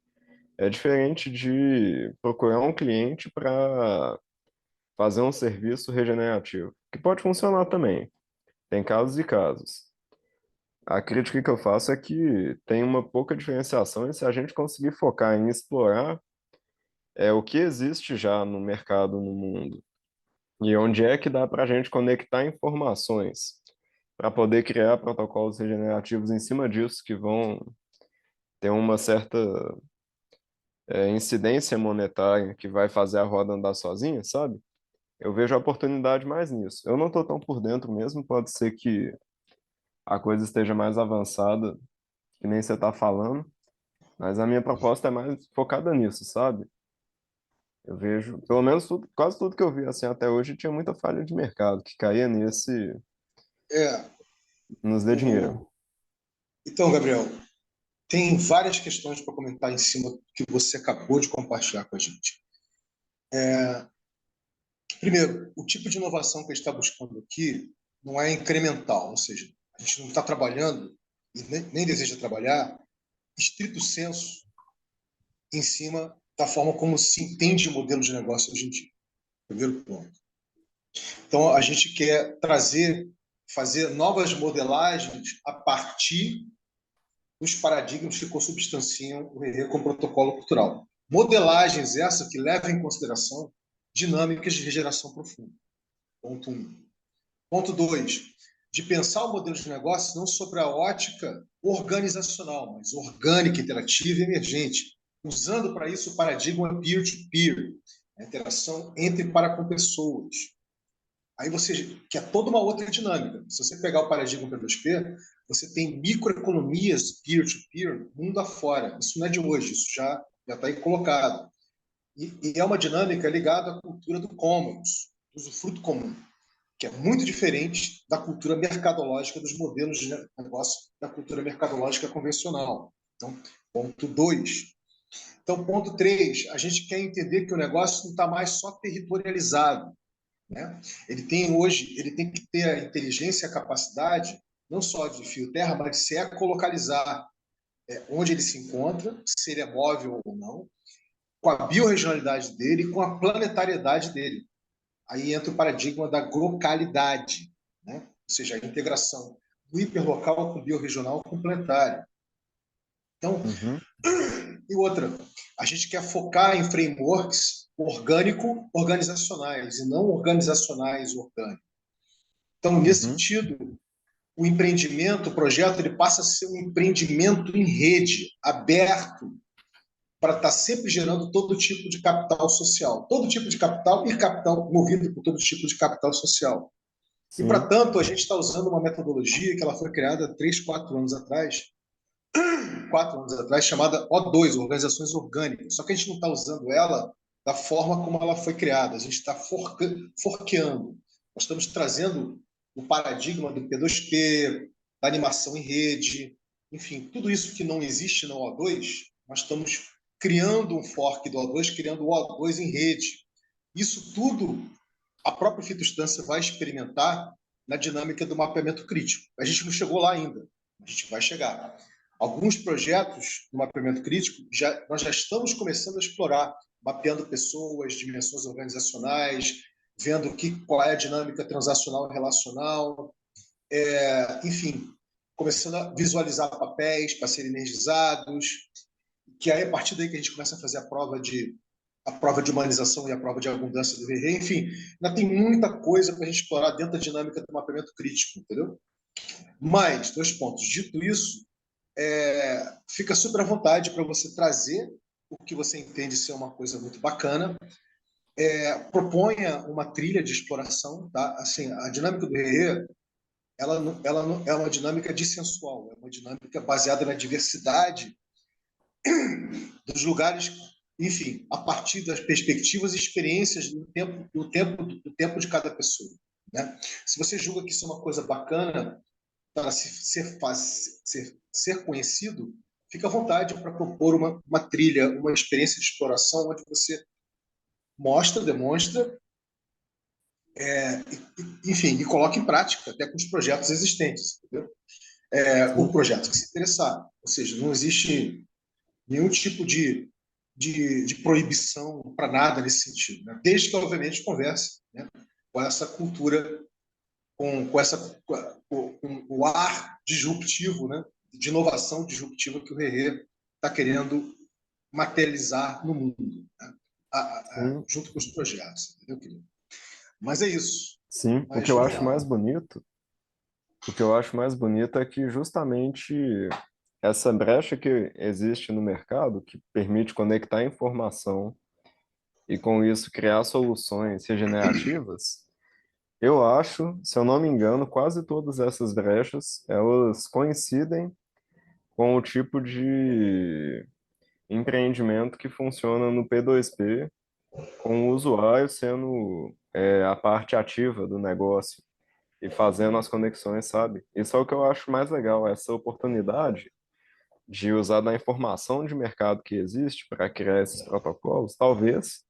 É diferente de procurar um cliente para fazer um serviço regenerativo, que pode funcionar também. Tem casos e casos. A crítica que eu faço é que tem uma pouca diferenciação e se a gente conseguir focar em explorar o que existe já no mercado no mundo e onde é que dá para a gente conectar informações para poder criar protocolos regenerativos em cima disso que vão ter uma certa incidência monetária que vai fazer a roda andar sozinha, sabe? Eu vejo a oportunidade mais nisso. Eu não estou tão por dentro mesmo, pode ser que a coisa esteja mais avançada, que nem você está falando, mas a minha proposta é mais focada nisso, sabe? Eu vejo, pelo menos quase tudo que eu vi assim até hoje tinha muita falha de mercado que caía É, nos dê dinheiro. o... Então, Gabriel, tem várias questões para comentar em cima do que você acabou de compartilhar com a gente. Primeiro, o tipo de inovação que a gente está buscando aqui não é incremental, ou seja, a gente não está trabalhando e nem deseja trabalhar estrito senso em cima da forma como se entende o modelo de negócio hoje em dia. Primeiro ponto. Então, a gente quer fazer novas modelagens a partir dos paradigmas que consubstanciam o RE como protocolo cultural. Modelagens essas que levam em consideração dinâmicas de regeneração profunda. Ponto 1. Ponto 2. De pensar o modelo de negócio não sobre a ótica organizacional, mas orgânica, interativa e emergente, usando para isso o paradigma peer-to-peer, a interação entre e para com pessoas. Aí você quer toda uma outra dinâmica. Se você pegar o paradigma P2P, você tem microeconomias peer-to-peer mundo afora. Isso não é de hoje, isso já está aí colocado. E é uma dinâmica ligada à cultura do commons, do usufruto comum, que é muito diferente da cultura mercadológica, dos modelos de negócio da cultura mercadológica convencional. Então, ponto 2. Então, ponto 3, a gente quer entender que o negócio não está mais só territorializado, né? Ele tem que ter a inteligência e a capacidade, não só de fio terra, mas de se ecolocalizar onde ele se encontra, se ele é móvel ou não, com a biorregionalidade dele e com a planetariedade dele. Aí entra o paradigma da glocalidade, né? Ou seja, a integração do hiperlocal com o biorregional complementar. Então, Uhum, e outra, a gente quer focar em frameworks orgânico-organizacionais e não organizacionais orgânicos. Então, nesse uhum, sentido, o empreendimento, o projeto, ele passa a ser um empreendimento em rede, aberto, para estar sempre gerando todo tipo de capital social. Todo tipo de capital e capital movido por todo tipo de capital social. E, para sim, tanto, a gente está usando uma metodologia que ela foi criada 3, 4 anos atrás, chamada O2, Organizações Orgânicas. Só que a gente não está usando ela da forma como ela foi criada. A gente está forqueando. Nós estamos trazendo o paradigma do P2P, da animação em rede, enfim, tudo isso que não existe no O2, nós estamos criando um fork do O2, criando o O2 em rede. Isso tudo a própria fitostância vai experimentar na dinâmica do mapeamento crítico. A gente não chegou lá ainda, a gente vai chegar. Alguns projetos do mapeamento crítico, nós já estamos começando a explorar, mapeando pessoas, dimensões organizacionais, vendo qual é a dinâmica transacional e relacional, enfim, começando a visualizar papéis para serem energizados, que aí, a partir daí que a gente começa a fazer a prova de humanização e a prova de abundância do VRE, enfim, ainda tem muita coisa para a gente explorar dentro da dinâmica do mapeamento crítico, entendeu? Mas, dois pontos. Dito isso, fica super à vontade para você trazer o que você entende ser uma coisa muito bacana. Proponha uma trilha de exploração, tá? Assim, a dinâmica do Rerê, ela não é uma dinâmica dissensual, é uma dinâmica baseada na diversidade dos lugares, enfim, a partir das perspectivas e experiências do tempo de cada pessoa, né? Se você julga que isso é uma coisa bacana para ser conhecido, fica à vontade para propor uma trilha, uma experiência de exploração onde você mostra, demonstra, enfim, e coloca em prática, até com os projetos existentes, entendeu? O Sim, projeto que se interessar. Ou seja, não existe nenhum tipo de proibição para nada nesse sentido, né? Desde que, obviamente, converse, né, com essa cultura, com o ar disruptivo, né, de inovação disruptiva que o Rerê está querendo materializar no mundo, né, sim, junto com os projetos, entendeu, querido? Mas é isso. sim. O Mas que eu vamos acho lá. mais bonito, o que eu acho mais bonito é que justamente essa brecha que existe no mercado, que permite conectar informação e com isso criar soluções regenerativas, eu acho, se eu não me engano, quase todas essas brechas, elas coincidem com o tipo de empreendimento que funciona no P2P, com o usuário sendo a parte ativa do negócio e fazendo as conexões, sabe? Isso é o que eu acho mais legal, essa oportunidade de usar da informação de mercado que existe para criar esses protocolos. Talvez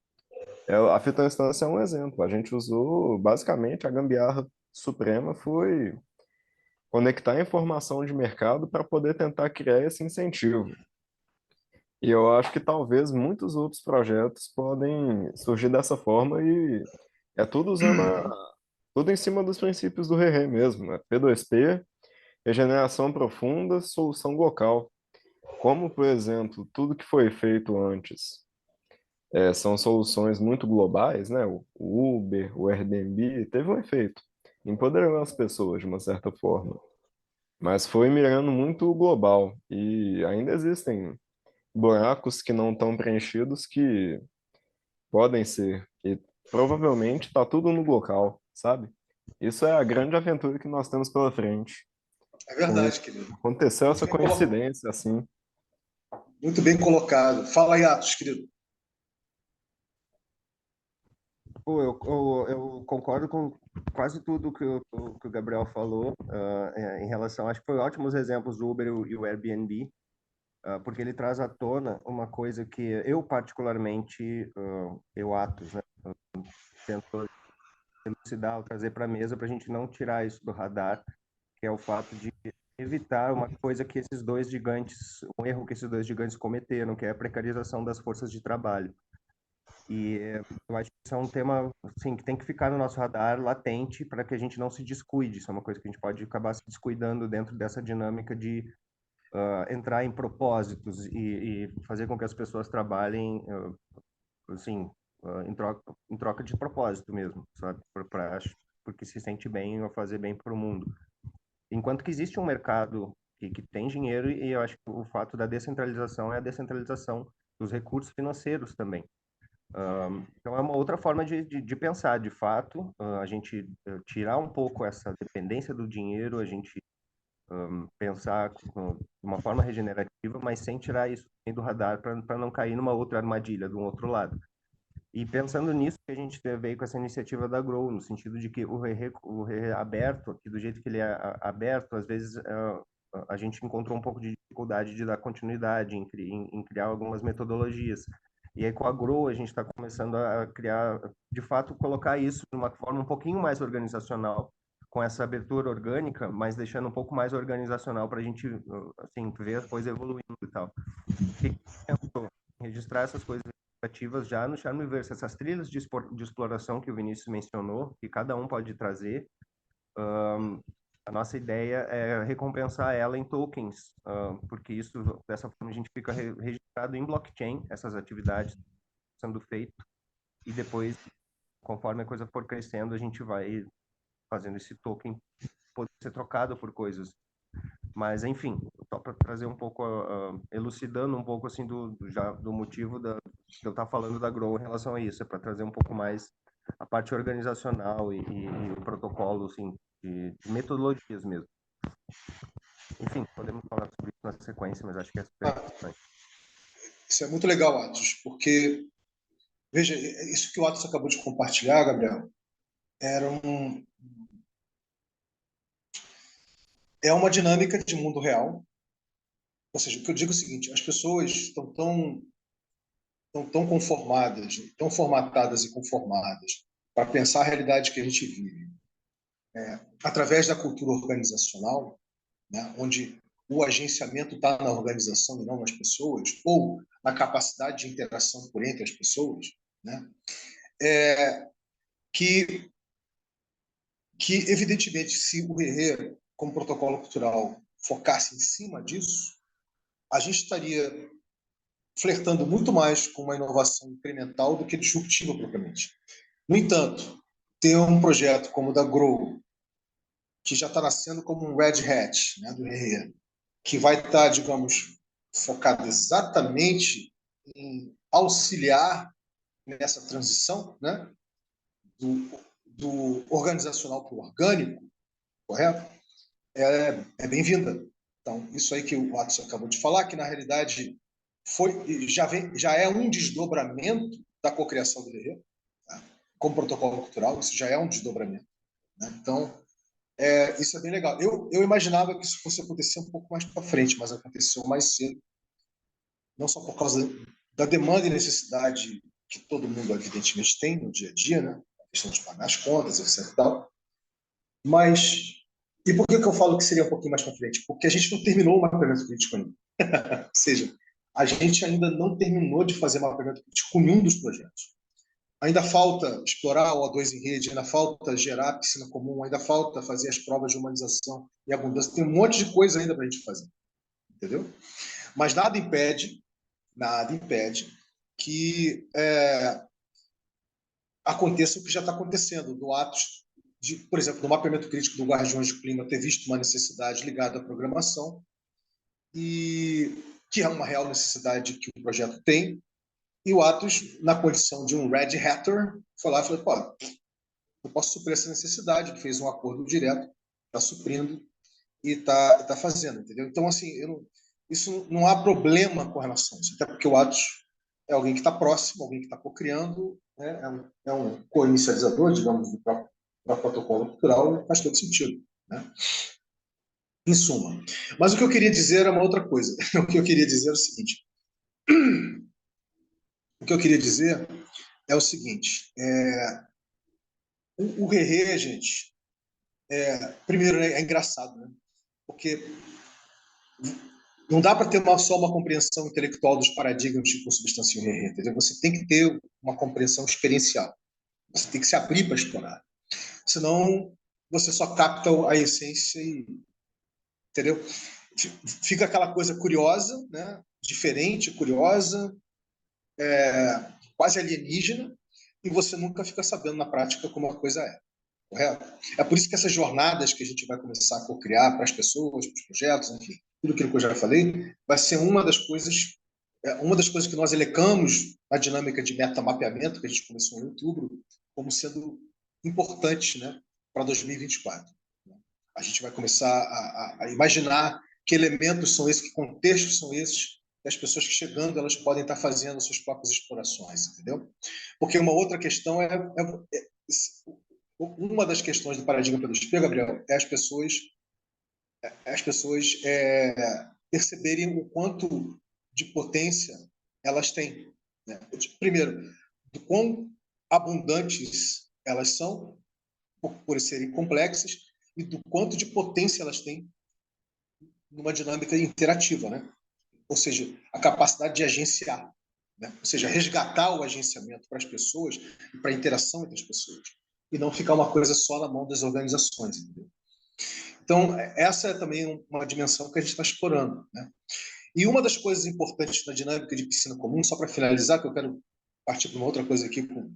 a fitoinstância é um exemplo. A gente usou, basicamente, a gambiarra suprema foi conectar a informação de mercado para poder tentar criar esse incentivo. E eu acho que talvez muitos outros projetos podem surgir dessa forma e é tudo usando tudo em cima dos princípios do Rerê mesmo, né? P2P, regeneração profunda, solução local. Como, por exemplo, tudo que foi feito antes são soluções muito globais, né? O Uber, o Airbnb, teve um efeito. Empoderou as pessoas de uma certa forma, mas foi mirando muito global e ainda existem buracos que não estão preenchidos que podem ser. E provavelmente está tudo no local, sabe? Isso é a grande aventura que nós temos pela frente. É Com verdade, isso, querido. aconteceu Muito essa bem, colo- coincidência, assim. Muito bem colocado. Fala aí, Atos, querido. Pô, eu concordo com quase tudo que o Gabriel falou, em relação, acho que foi ótimos exemplos do Uber e o Airbnb, porque ele traz à tona uma coisa que eu particularmente, eu Atos, né, tento elucidar, trazer para a mesa para a gente não tirar isso do radar, que é o fato de evitar uma coisa que esses dois gigantes, um erro que esses dois gigantes cometeram, que é a precarização das forças de trabalho. E eu acho que isso é um tema assim, que tem que ficar no nosso radar latente para que a gente não se descuide. Isso é uma coisa que a gente pode acabar se descuidando dentro dessa dinâmica de entrar em propósitos e fazer com que as pessoas trabalhem assim, em troca de propósito mesmo, sabe? Porque se sente bem ou fazer bem para o mundo. Enquanto que existe um mercado que tem dinheiro, e eu acho que o fato da descentralização é a descentralização dos recursos financeiros também. Então, é uma outra forma de pensar, de fato, a gente tirar um pouco essa dependência do dinheiro, a gente pensar de uma forma regenerativa, mas sem tirar isso do radar para não cair numa outra armadilha do outro lado. E pensando nisso, que a gente veio com essa iniciativa da Grow, no sentido de que o Rerê aberto, aqui do jeito que ele é aberto, às vezes a gente encontrou um pouco de dificuldade de dar continuidade em criar algumas metodologias. E aí com a Grow a gente está começando a criar, de fato, colocar isso de uma forma um pouquinho mais organizacional, com essa abertura orgânica, mas deixando um pouco mais organizacional para a gente assim, ver as coisas evoluindo e tal. O que pensou? Registrar essas coisas ativas já no Charmeverse, essas trilhas de exploração que o Vinícius mencionou, que cada um pode trazer. A nossa ideia é recompensar ela em tokens, porque isso, dessa forma, a gente fica registrado em blockchain, essas atividades sendo feitas, e depois, conforme a coisa for crescendo, a gente vai fazendo esse token poder ser trocado por coisas. Mas, enfim, só para trazer um pouco, elucidando um pouco assim do motivo que eu estava falando da Grow em relação a isso, é para trazer um pouco mais a parte organizacional e o protocolo, assim, de metodologias mesmo. Enfim, podemos falar sobre isso na sequência, mas acho que é super importante. Isso é muito legal, Atos, porque, veja, isso que o Atos acabou de compartilhar, Gabriel, é uma dinâmica de mundo real. Ou seja, o que eu digo é o seguinte: as pessoas estão tão conformadas, tão formatadas e conformadas para pensar a realidade que a gente vive, através da cultura organizacional, né, onde o agenciamento está na organização e não nas pessoas, ou na capacidade de interação por entre as pessoas, né, que evidentemente, se o RE, como protocolo cultural, focasse em cima disso, a gente estaria flertando muito mais com uma inovação incremental do que disruptiva propriamente. No entanto, ter um projeto como o da Grow, que já está nascendo como um Red Hat, né, do RE, que vai estar, digamos, focado exatamente em auxiliar nessa transição, né, do organizacional para o orgânico, correto? É bem-vinda. Então, isso aí que o Watson acabou de falar, que na realidade já é um desdobramento da cocriação do RE, tá? Como protocolo cultural, isso já é um desdobramento, né? Então, isso é bem legal. Eu imaginava que isso fosse acontecer um pouco mais para frente, mas aconteceu mais cedo, não só por causa da demanda e necessidade que todo mundo, evidentemente, tem no dia a dia, né? A questão de pagar as contas, etc. E tal. Mas, e por que eu falo que seria um pouquinho mais para frente? Porque a gente não terminou o mapeamento crítico ainda. Ou seja, a gente ainda não terminou de fazer mapeamento crítico em um dos projetos. Ainda falta explorar o O2 em rede, ainda falta gerar piscina comum, ainda falta fazer as provas de humanização e abundância. Tem um monte de coisa ainda para a gente fazer, entendeu? Mas nada impede que aconteça o que já está acontecendo, do Atos por exemplo, no mapeamento crítico do Guardiões do Clima, ter visto uma necessidade ligada à programação, e que é uma real necessidade que o projeto tem, e o Atos, na condição de um Red Hatter, foi lá e falou: pô, eu posso suprir essa necessidade, que fez um acordo direto, está suprindo e está fazendo, entendeu? Então, assim, isso não há problema com relação a isso, até porque o Atos é alguém que está próximo, alguém que está cocriando, né? É um co-inicializador, digamos, do próprio protocolo cultural, faz todo sentido, né? Em suma. Mas o que eu queria dizer é uma outra coisa. O que eu queria dizer é o seguinte. O que eu queria dizer é o seguinte. O Rerê, gente, primeiro, né, é engraçado, né? Porque não dá para ter só uma compreensão intelectual dos paradigmas de consubstância e Rerê, entendeu? Você tem que ter uma compreensão experiencial. Você tem que se abrir para explorar. Senão, você só capta a essência e... Entendeu? Fica aquela coisa curiosa, né? Diferente, curiosa, quase alienígena, e você nunca fica sabendo na prática como a coisa é. Correto? É por isso que essas jornadas que a gente vai começar a co-criar para as pessoas, para os projetos, enfim, tudo aquilo que eu já falei, vai ser uma das coisas que nós elencamos na dinâmica de metamapeamento, que a gente começou em outubro, como sendo importante, né, para 2024. A gente vai começar a imaginar que elementos são esses, que contextos são esses, que as pessoas que chegando elas podem estar fazendo suas próprias explorações, entendeu? Porque uma outra questão uma das questões do paradigma P2P, Gabriel, é as pessoas perceberem o quanto de potência elas têm, né? Primeiro, do quão abundantes elas são, por serem complexas, e do quanto de potência elas têm numa dinâmica interativa, né? Ou seja, a capacidade de agenciar, né? Ou seja, resgatar o agenciamento para as pessoas e para a interação entre as pessoas, e não ficar uma coisa só na mão das organizações, entendeu? Então, essa é também uma dimensão que a gente está explorando, né? E uma das coisas importantes na dinâmica de piscina comum, só para finalizar, que eu quero partir para uma outra coisa aqui com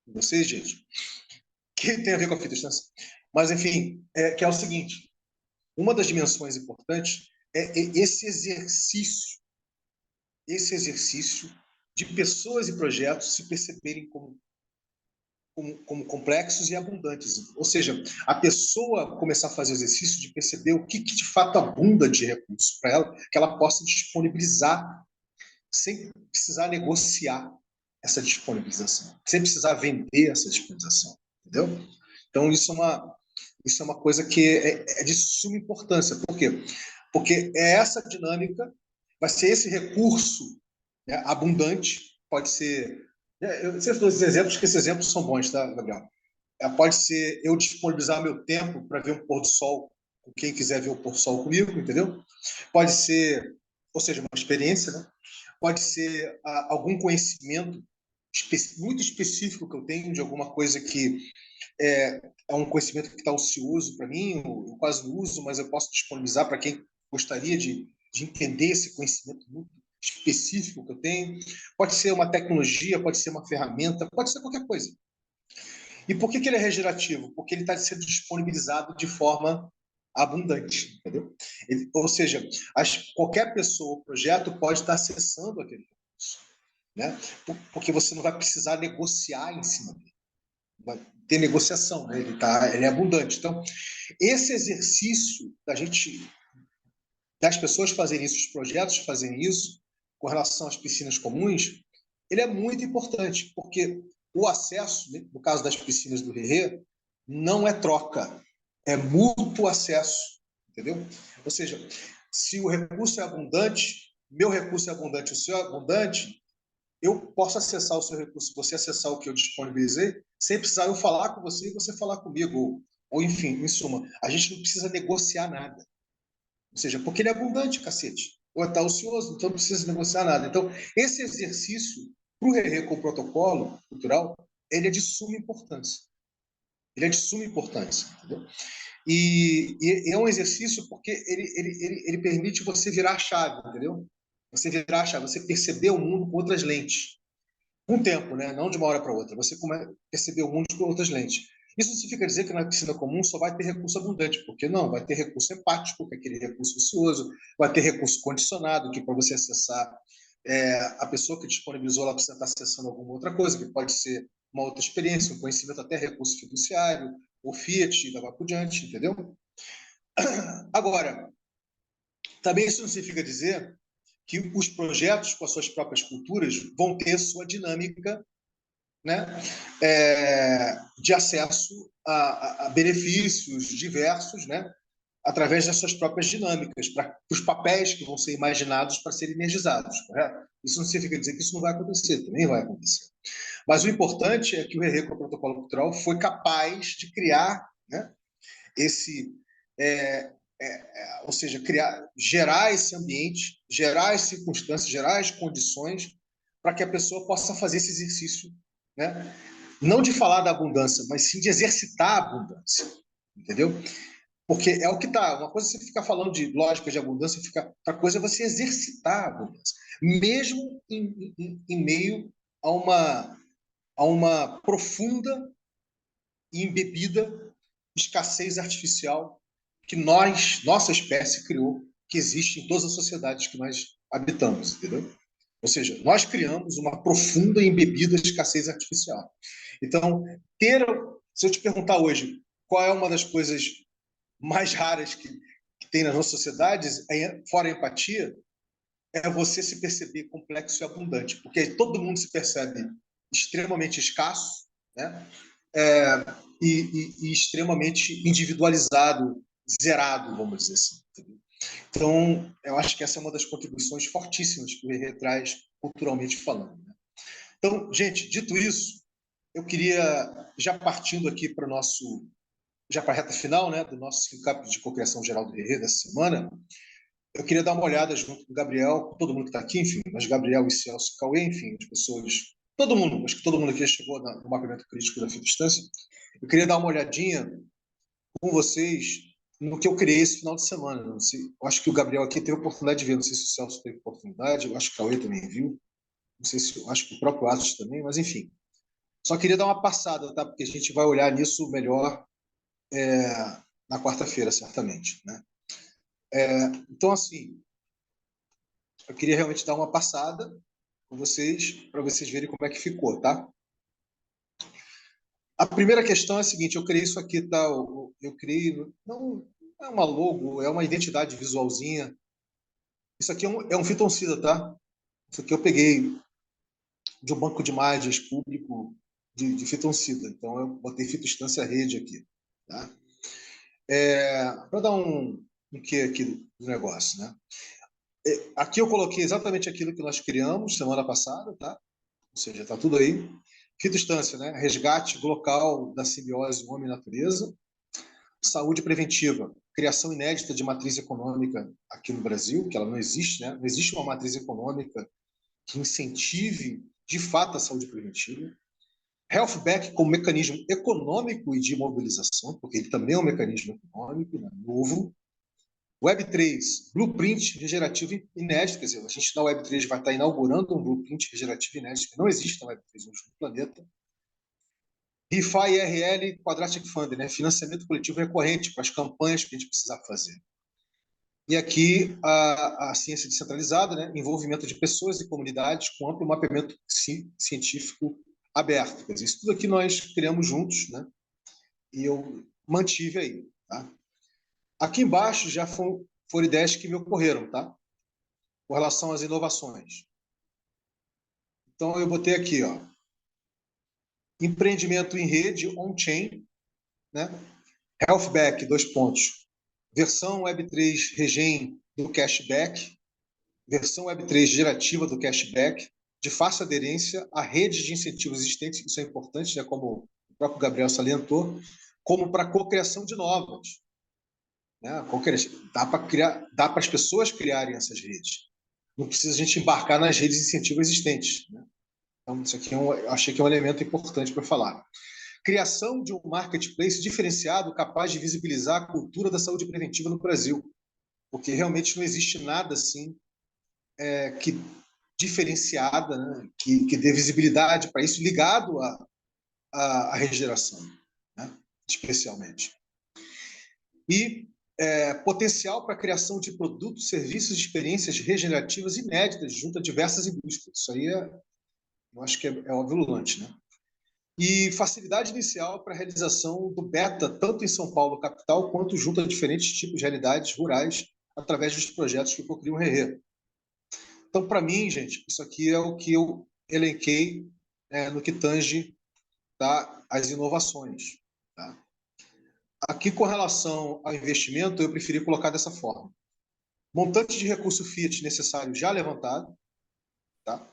vocês, gente, que tem a ver com a fitossistência, mas, enfim, que é o seguinte: uma das dimensões importantes é esse exercício de pessoas e projetos se perceberem como complexos e abundantes. Ou seja, a pessoa começar a fazer o exercício de perceber o que de fato abunda de recursos para ela, que ela possa disponibilizar sem precisar negociar essa disponibilização, sem precisar vender essa disponibilização, entendeu? Então, isso é uma coisa que é de suma importância. Por quê? Porque é essa dinâmica, vai ser esse recurso, né, abundante, pode ser... Eu sempre dou esses exemplos, que esses exemplos são bons, tá, Gabriel? Pode ser eu disponibilizar meu tempo para ver um pôr do sol com quem quiser ver o pôr do sol comigo, entendeu? Pode ser, ou seja, uma experiência, né? Pode ser algum conhecimento muito específico que eu tenho de alguma coisa que é um conhecimento que está ocioso para mim, eu quase não uso, mas eu posso disponibilizar para quem gostaria de entender esse conhecimento muito específico que eu tenho. Pode ser uma tecnologia, pode ser uma ferramenta, pode ser qualquer coisa. E por que ele é regenerativo? Porque ele está sendo disponibilizado de forma abundante, entendeu? Ou seja, qualquer pessoa ou projeto pode estar acessando aquele recurso, né? Porque você não vai precisar negociar em cima dele. Vai ter negociação, né? Ele é abundante. Então, esse exercício das pessoas fazerem isso, os projetos fazerem isso, com relação às piscinas comuns, ele é muito importante, porque o acesso, né, no caso das piscinas do Rerê, não é troca, é mútuo acesso, entendeu? Ou seja, se o recurso é abundante, meu recurso é abundante, o seu é abundante, eu posso acessar o seu recurso, você acessar o que eu disponibilizei, sem precisar eu falar com você e você falar comigo, ou enfim, em suma, a gente não precisa negociar nada. Ou seja, porque ele é abundante, cacete. Ou está ocioso, então não precisa negociar nada. Então, esse exercício, para o Rerê com o protocolo cultural, ele é de suma importância. Ele é de suma importância, entendeu? E é um exercício porque ele permite você virar a chave, entendeu? Você virar a chave, você perceber o mundo com outras lentes. Com o tempo, né? Não de uma hora para outra. Você perceber o mundo com outras lentes. Isso não significa dizer que na piscina comum só vai ter recurso abundante, porque não, vai ter recurso empático, que é aquele recurso ocioso, vai ter recurso condicionado, que para você acessar, a pessoa que disponibilizou ela precisa estar acessando alguma outra coisa, que pode ser uma outra experiência, um conhecimento, até recurso fiduciário, ou Fiat, e vai por diante, entendeu? Agora, também isso não significa dizer que os projetos com as suas próprias culturas vão ter sua dinâmica, né, de acesso a benefícios diversos, né, através das suas próprias dinâmicas, para os papéis que vão ser imaginados para serem energizados, correto? Isso não significa dizer que isso não vai acontecer, também vai acontecer. Mas o importante é que o Rerê, com o protocolo cultural, foi capaz de criar, né, esse, ou seja, gerar esse ambiente, gerar as circunstâncias, gerar as condições para que a pessoa possa fazer esse exercício, né? Não de falar da abundância, mas sim de exercitar a abundância, entendeu? Porque é o que está. Uma coisa é você ficar falando de lógica de abundância, outra coisa é você exercitar a abundância, mesmo em meio a uma profunda e embebida escassez artificial que nossa espécie criou, que existe em todas as sociedades que nós habitamos, entendeu? Ou seja, nós criamos uma profunda e embebida escassez artificial. Então, se eu te perguntar hoje qual é uma das coisas mais raras que tem nas nossas sociedades, fora a empatia, é você se perceber complexo e abundante, porque todo mundo se percebe extremamente escasso, né? E extremamente individualizado, zerado, vamos dizer assim. Então, eu acho que essa é uma das contribuições fortíssimas que o Rerê traz culturalmente falando, né? Então, gente, dito isso, eu queria, já partindo aqui para a reta final, né, do nosso Sincap de Cocriação Geral do Rerê dessa semana, eu queria dar uma olhada junto com o Gabriel, com todo mundo que está aqui, enfim, mas Gabriel e Celso Cauê, enfim, as pessoas, todo mundo, acho que todo mundo aqui chegou no mapeamento crítico da fitodistância. Eu queria dar uma olhadinha com vocês no que eu criei esse final de semana. Não sei, eu acho que o Gabriel aqui teve a oportunidade de ver, não sei se o Celso teve oportunidade, eu acho que o Cauê também viu, não sei se, acho que o próprio Atos também, mas enfim. Só queria dar uma passada, tá? Porque a gente vai olhar nisso melhor na quarta-feira, certamente, né? Então, assim, eu queria realmente dar uma passada com vocês, para vocês verem como é que ficou, tá? A primeira questão é a seguinte: eu criei isso aqui, tá? Eu criei, não é uma logo, é uma identidade visualzinha. Isso aqui é um fitoncida, tá? Isso aqui eu peguei de um banco de imagens público de fitoncida. Então, eu botei fitoestância rede aqui, tá? Para dar um quê aqui do negócio, né? Aqui eu coloquei exatamente aquilo que nós criamos semana passada, tá? Ou seja, está tudo aí. Fitoestância, né? Resgate local da simbiose homem-natureza. Saúde preventiva, criação inédita de matriz econômica aqui no Brasil, que ela não existe, né? Não existe uma matriz econômica que incentive, de fato, a saúde preventiva. Healthback como mecanismo econômico e de mobilização, porque ele também é um mecanismo econômico, né? Novo. Web3, blueprint regenerativo inédito, quer dizer, a gente na Web3 vai estar inaugurando um blueprint regenerativo inédito que não existe na Web3 hoje no planeta. ReFi IRL Quadratic Fund, né? Financiamento coletivo recorrente para as campanhas que a gente precisar fazer. E aqui a ciência descentralizada, né? Envolvimento de pessoas e comunidades com amplo mapeamento científico aberto. Quer dizer, isso tudo aqui nós criamos juntos, né? E eu mantive aí, tá? Aqui embaixo já foram ideias que me ocorreram, tá? Com relação às inovações. Então, eu botei aqui, ó, empreendimento em rede, on-chain, né? Healthback, dois pontos. Versão Web3 Regen do cashback, versão Web3 gerativa do cashback, de fácil aderência a redes de incentivos existentes, isso é importante, né, como o próprio Gabriel salientou, como para a cocriação de novas. Né? Dá para criar, dá para as pessoas criarem essas redes. Não precisa a gente embarcar nas redes de incentivo existentes. Né? Então, isso aqui eu achei que é um elemento importante para falar. Criação de um marketplace diferenciado capaz de visibilizar a cultura da saúde preventiva no Brasil, porque realmente não existe nada assim que diferenciada, né? que dê visibilidade para isso, ligado à regeneração, né? Especialmente. E potencial para a criação de produtos, serviços e experiências regenerativas inéditas junto a diversas indústrias. Isso aí eu acho que é óbvio lulante, né? E facilidade inicial para a realização do beta, tanto em São Paulo, capital, quanto junto a diferentes tipos de realidades rurais, através dos projetos que cocriam o Rerê. Então, para mim, gente, isso aqui é o que eu elenquei no que tange, tá, as inovações. Tá? Aqui, com relação ao investimento, eu preferi colocar dessa forma. Montante de recurso fiat necessário já levantado, tá?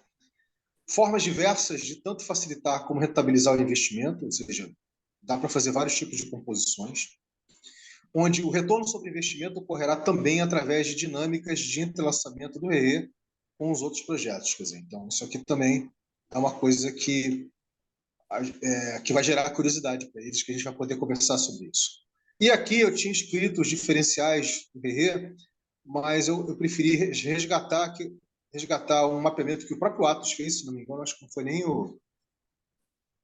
Formas diversas de tanto facilitar como rentabilizar o investimento, ou seja, dá para fazer vários tipos de composições, onde o retorno sobre investimento ocorrerá também através de dinâmicas de entrelaçamento do RE com os outros projetos. Quer dizer, então, isso aqui também é uma coisa que vai gerar curiosidade para eles, que a gente vai poder conversar sobre isso. E aqui eu tinha escrito os diferenciais do RE, mas eu preferi resgatar um mapeamento que o próprio Atos fez, se não me engano, acho que não foi nem o,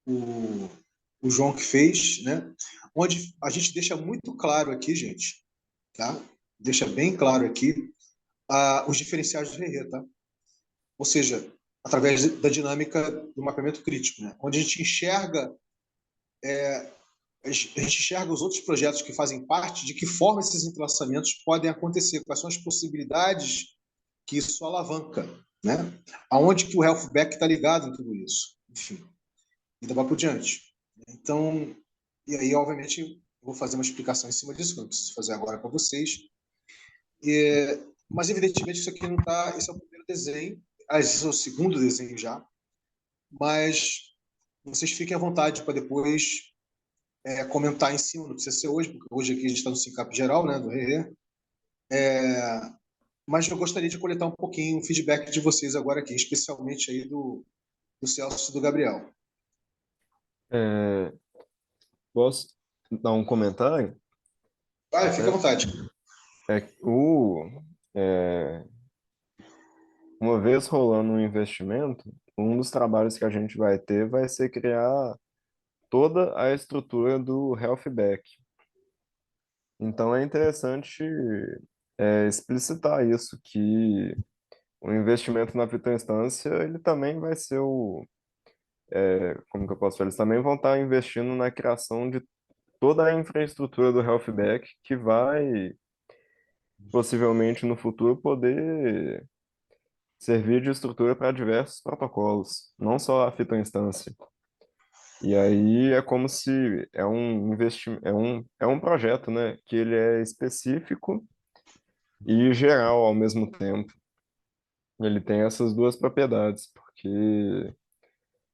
o João que fez, né? Onde a gente deixa muito claro aqui, gente, tá? Deixa bem claro aqui os diferenciais do RE, tá? Ou seja, através da dinâmica do mapeamento crítico, né? Onde a gente enxerga os outros projetos que fazem parte, de que forma esses entrelaçamentos podem acontecer, quais são as possibilidades que isso alavanca, né? Aonde que o healthback está ligado em tudo isso, enfim, e vai por diante. Então, e aí, obviamente, eu vou fazer uma explicação em cima disso, que eu não preciso fazer agora para vocês. Mas, evidentemente, isso aqui não está. Esse é o primeiro desenho, esse é o segundo desenho já, mas vocês fiquem à vontade para depois comentar em cima, não precisa ser hoje, porque hoje aqui a gente está no SINCAP geral, né, do RE. Mas eu gostaria de coletar um pouquinho o feedback de vocês agora aqui, especialmente aí do Celso e do Gabriel. É, posso dar um comentário? Vai, fica à vontade. É, é, uma vez rolando um investimento, um dos trabalhos que a gente vai ter vai ser criar toda a estrutura do Healthback. Então é interessante explicitar isso, que o investimento na fitoinstância, ele também vai ser como que eu posso falar? Eles também vão estar investindo na criação de toda a infraestrutura do Healthback, que vai, possivelmente, no futuro, poder servir de estrutura para diversos protocolos, não só a fitoinstância. E aí é como se é um investimento, é um projeto, né, que ele é específico e geral ao mesmo tempo. Ele tem essas duas propriedades, porque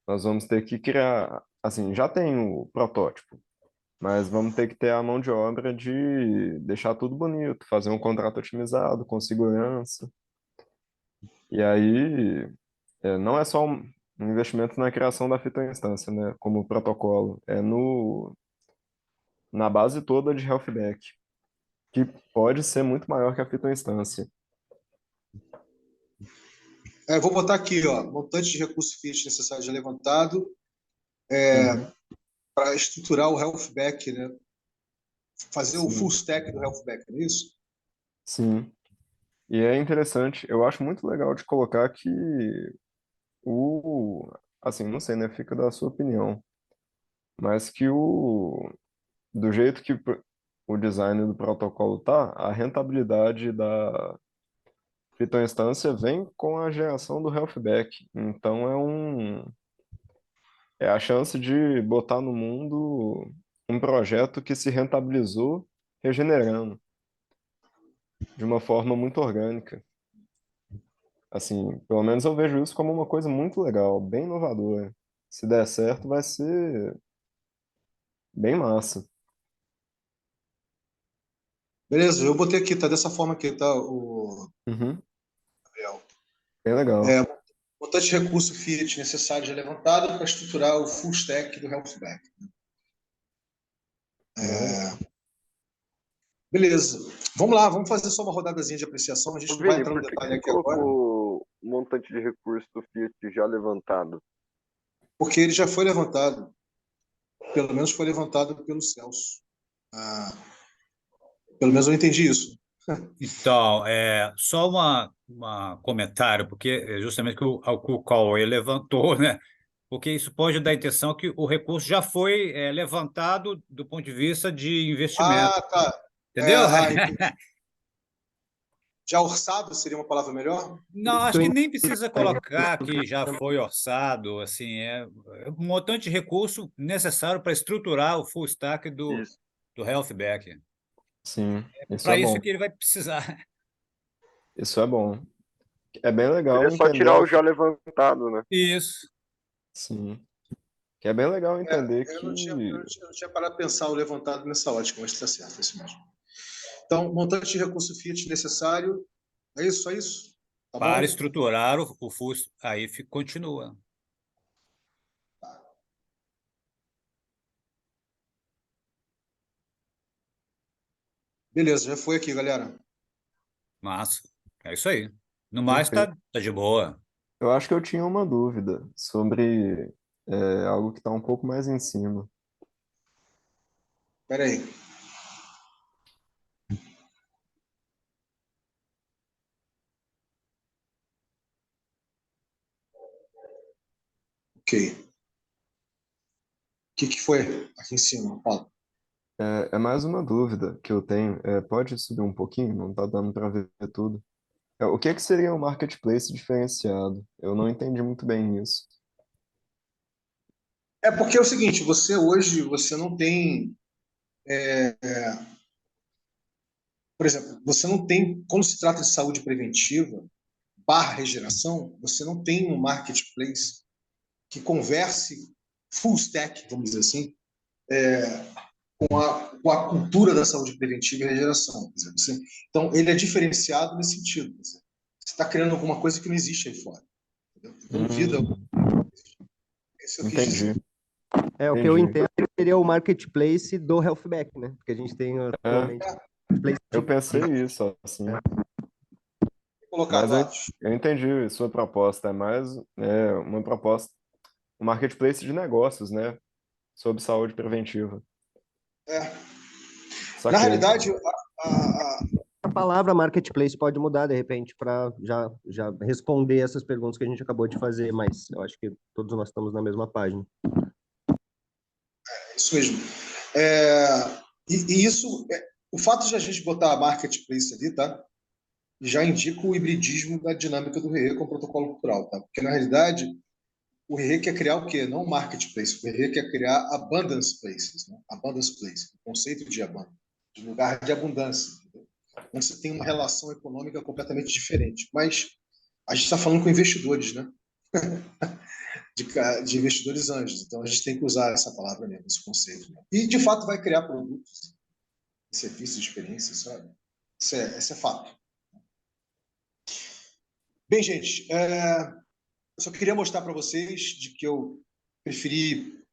nós vamos ter que criar, assim, já tem o protótipo, mas vamos ter que ter a mão de obra de deixar tudo bonito, fazer um contrato otimizado, com segurança. E aí, não é só um investimento na criação da fitoinstância, né, como protocolo, é na base toda de Healthback, que pode ser muito maior que a fitoinstância. Eu vou botar aqui, ó, montante de recurso fiat necessário já levantado Uhum, para estruturar o Healthback, né? Fazer o full sim, stack do Healthback, não é isso? sim. E é interessante, eu acho muito legal de colocar que assim, não sei, né, fica da sua opinião, mas que do jeito que o design do protocolo tá, a rentabilidade da fitoinstância vem com a geração do Healthback. Então é a chance de botar no mundo um projeto que se rentabilizou regenerando de uma forma muito orgânica. Assim, pelo menos eu vejo isso como uma coisa muito legal, bem inovadora. Se der certo, vai ser bem massa. Beleza, eu botei aqui, tá dessa forma aqui, tá, o Uhum, Gabriel. bem legal. Montante de recurso fiat necessário já levantado para estruturar o full stack do Healthback. Bem legal. Beleza. Vamos lá, vamos fazer só uma rodadazinha de apreciação. A Ô, gente não vai Vini, entrar no por que que detalhe você aqui agora, colocou o montante de recurso do Fiat já levantado? porque ele já foi levantado. Pelo menos foi levantado pelo Celso. Ah, pelo menos eu entendi isso. Então, só uma comentário, porque é justamente que o Cauê levantou, né? Porque isso pode dar a intenção que o recurso já foi levantado do ponto de vista de investimento, Ah, tá. entendeu? Entendi. Já orçado seria uma palavra melhor? Não, acho que nem precisa colocar que já foi orçado, assim, é um montante de recurso necessário para estruturar o full stack Isso. do Healthback. Sim, isso é Para isso bom. que ele vai precisar. Isso é bom. É bem legal Seria só entender tirar o já levantado, né? Isso. sim, que é bem legal entender Eu que eu não tinha parado de pensar o levantado nessa ótica, mas está certo, é isso mesmo. Então, montante de recurso fiat necessário, é isso, só isso? Tá Para bom? estruturar o full, aí continua. Beleza, já foi aqui, galera. Massa. É isso aí. No mais, perfeito. tá de boa. Eu acho que eu tinha uma dúvida sobre algo que está um pouco mais em cima. Espera aí. Ok. O que foi aqui em cima? Fala. É mais uma dúvida que eu tenho. Pode subir um pouquinho? Não está dando para ver tudo. O que que seria um marketplace diferenciado? Eu não entendi muito bem isso. É porque é o seguinte, você hoje, você não tem, por exemplo, você não tem, quando se trata de saúde preventiva, barra regeneração, você não tem um marketplace que converse full stack, vamos dizer assim, com a cultura da saúde preventiva e regeneração. Por exemplo. Então, ele é diferenciado nesse sentido. Você está criando alguma coisa que não existe aí fora. Entendeu? Envolvida. Hum, É isso que eu quis entendi, dizer. É, o que eu entendi. entendo seria o marketplace do Healthback, né? Porque a gente tem É, atualmente marketplace eu pensei isso, assim. Vou colocar Mas eu, dados. eu entendi sua proposta. É mais uma proposta, um marketplace de negócios, né? Sobre saúde preventiva. É. Na Saquei. realidade, a, palavra marketplace pode mudar de repente para já responder essas perguntas que a gente acabou de fazer, mas eu acho que todos nós estamos na mesma página. Isso mesmo. E isso, o fato de a gente botar a marketplace ali, tá? Já indica o hibridismo da dinâmica do RE com o protocolo cultural, tá? Porque, na realidade, o RE quer criar o quê? Não marketplace. O RE quer criar abundance places, né? Abundance place, o conceito de abundance, de lugar de abundância. Entendeu? Onde você tem uma relação econômica completamente diferente. Mas a gente está falando com investidores, né? De investidores anjos. Então, a gente tem que usar essa palavra mesmo, esse conceito. Né? E, de fato, vai criar produtos, serviços, experiências, sabe? Isso é fato. Bem, gente, eu só queria mostrar para vocês de que eu preferi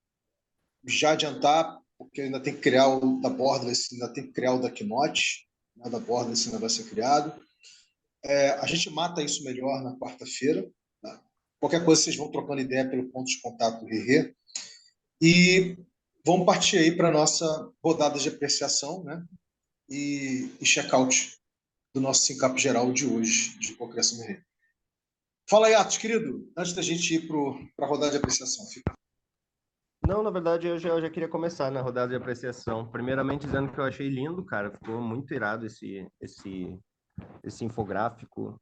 já adiantar, porque ainda tem que criar o da Borderless, ainda tem que criar o da Keynote, né? Da Borderless ainda vai ser criado. A gente mata isso melhor na quarta-feira. Tá? Qualquer coisa, vocês vão trocando ideia pelo ponto de contato do RR. E vamos partir aí para a nossa rodada de apreciação, né? E check-out do nosso SimCap geral de hoje, de cocriação do RR. Fala aí, Atos, querido, antes da gente ir para a rodada de apreciação. Fica. Não, na verdade, eu já queria começar na rodada de apreciação. Primeiramente, dizendo que eu achei lindo, cara. Ficou muito irado esse infográfico.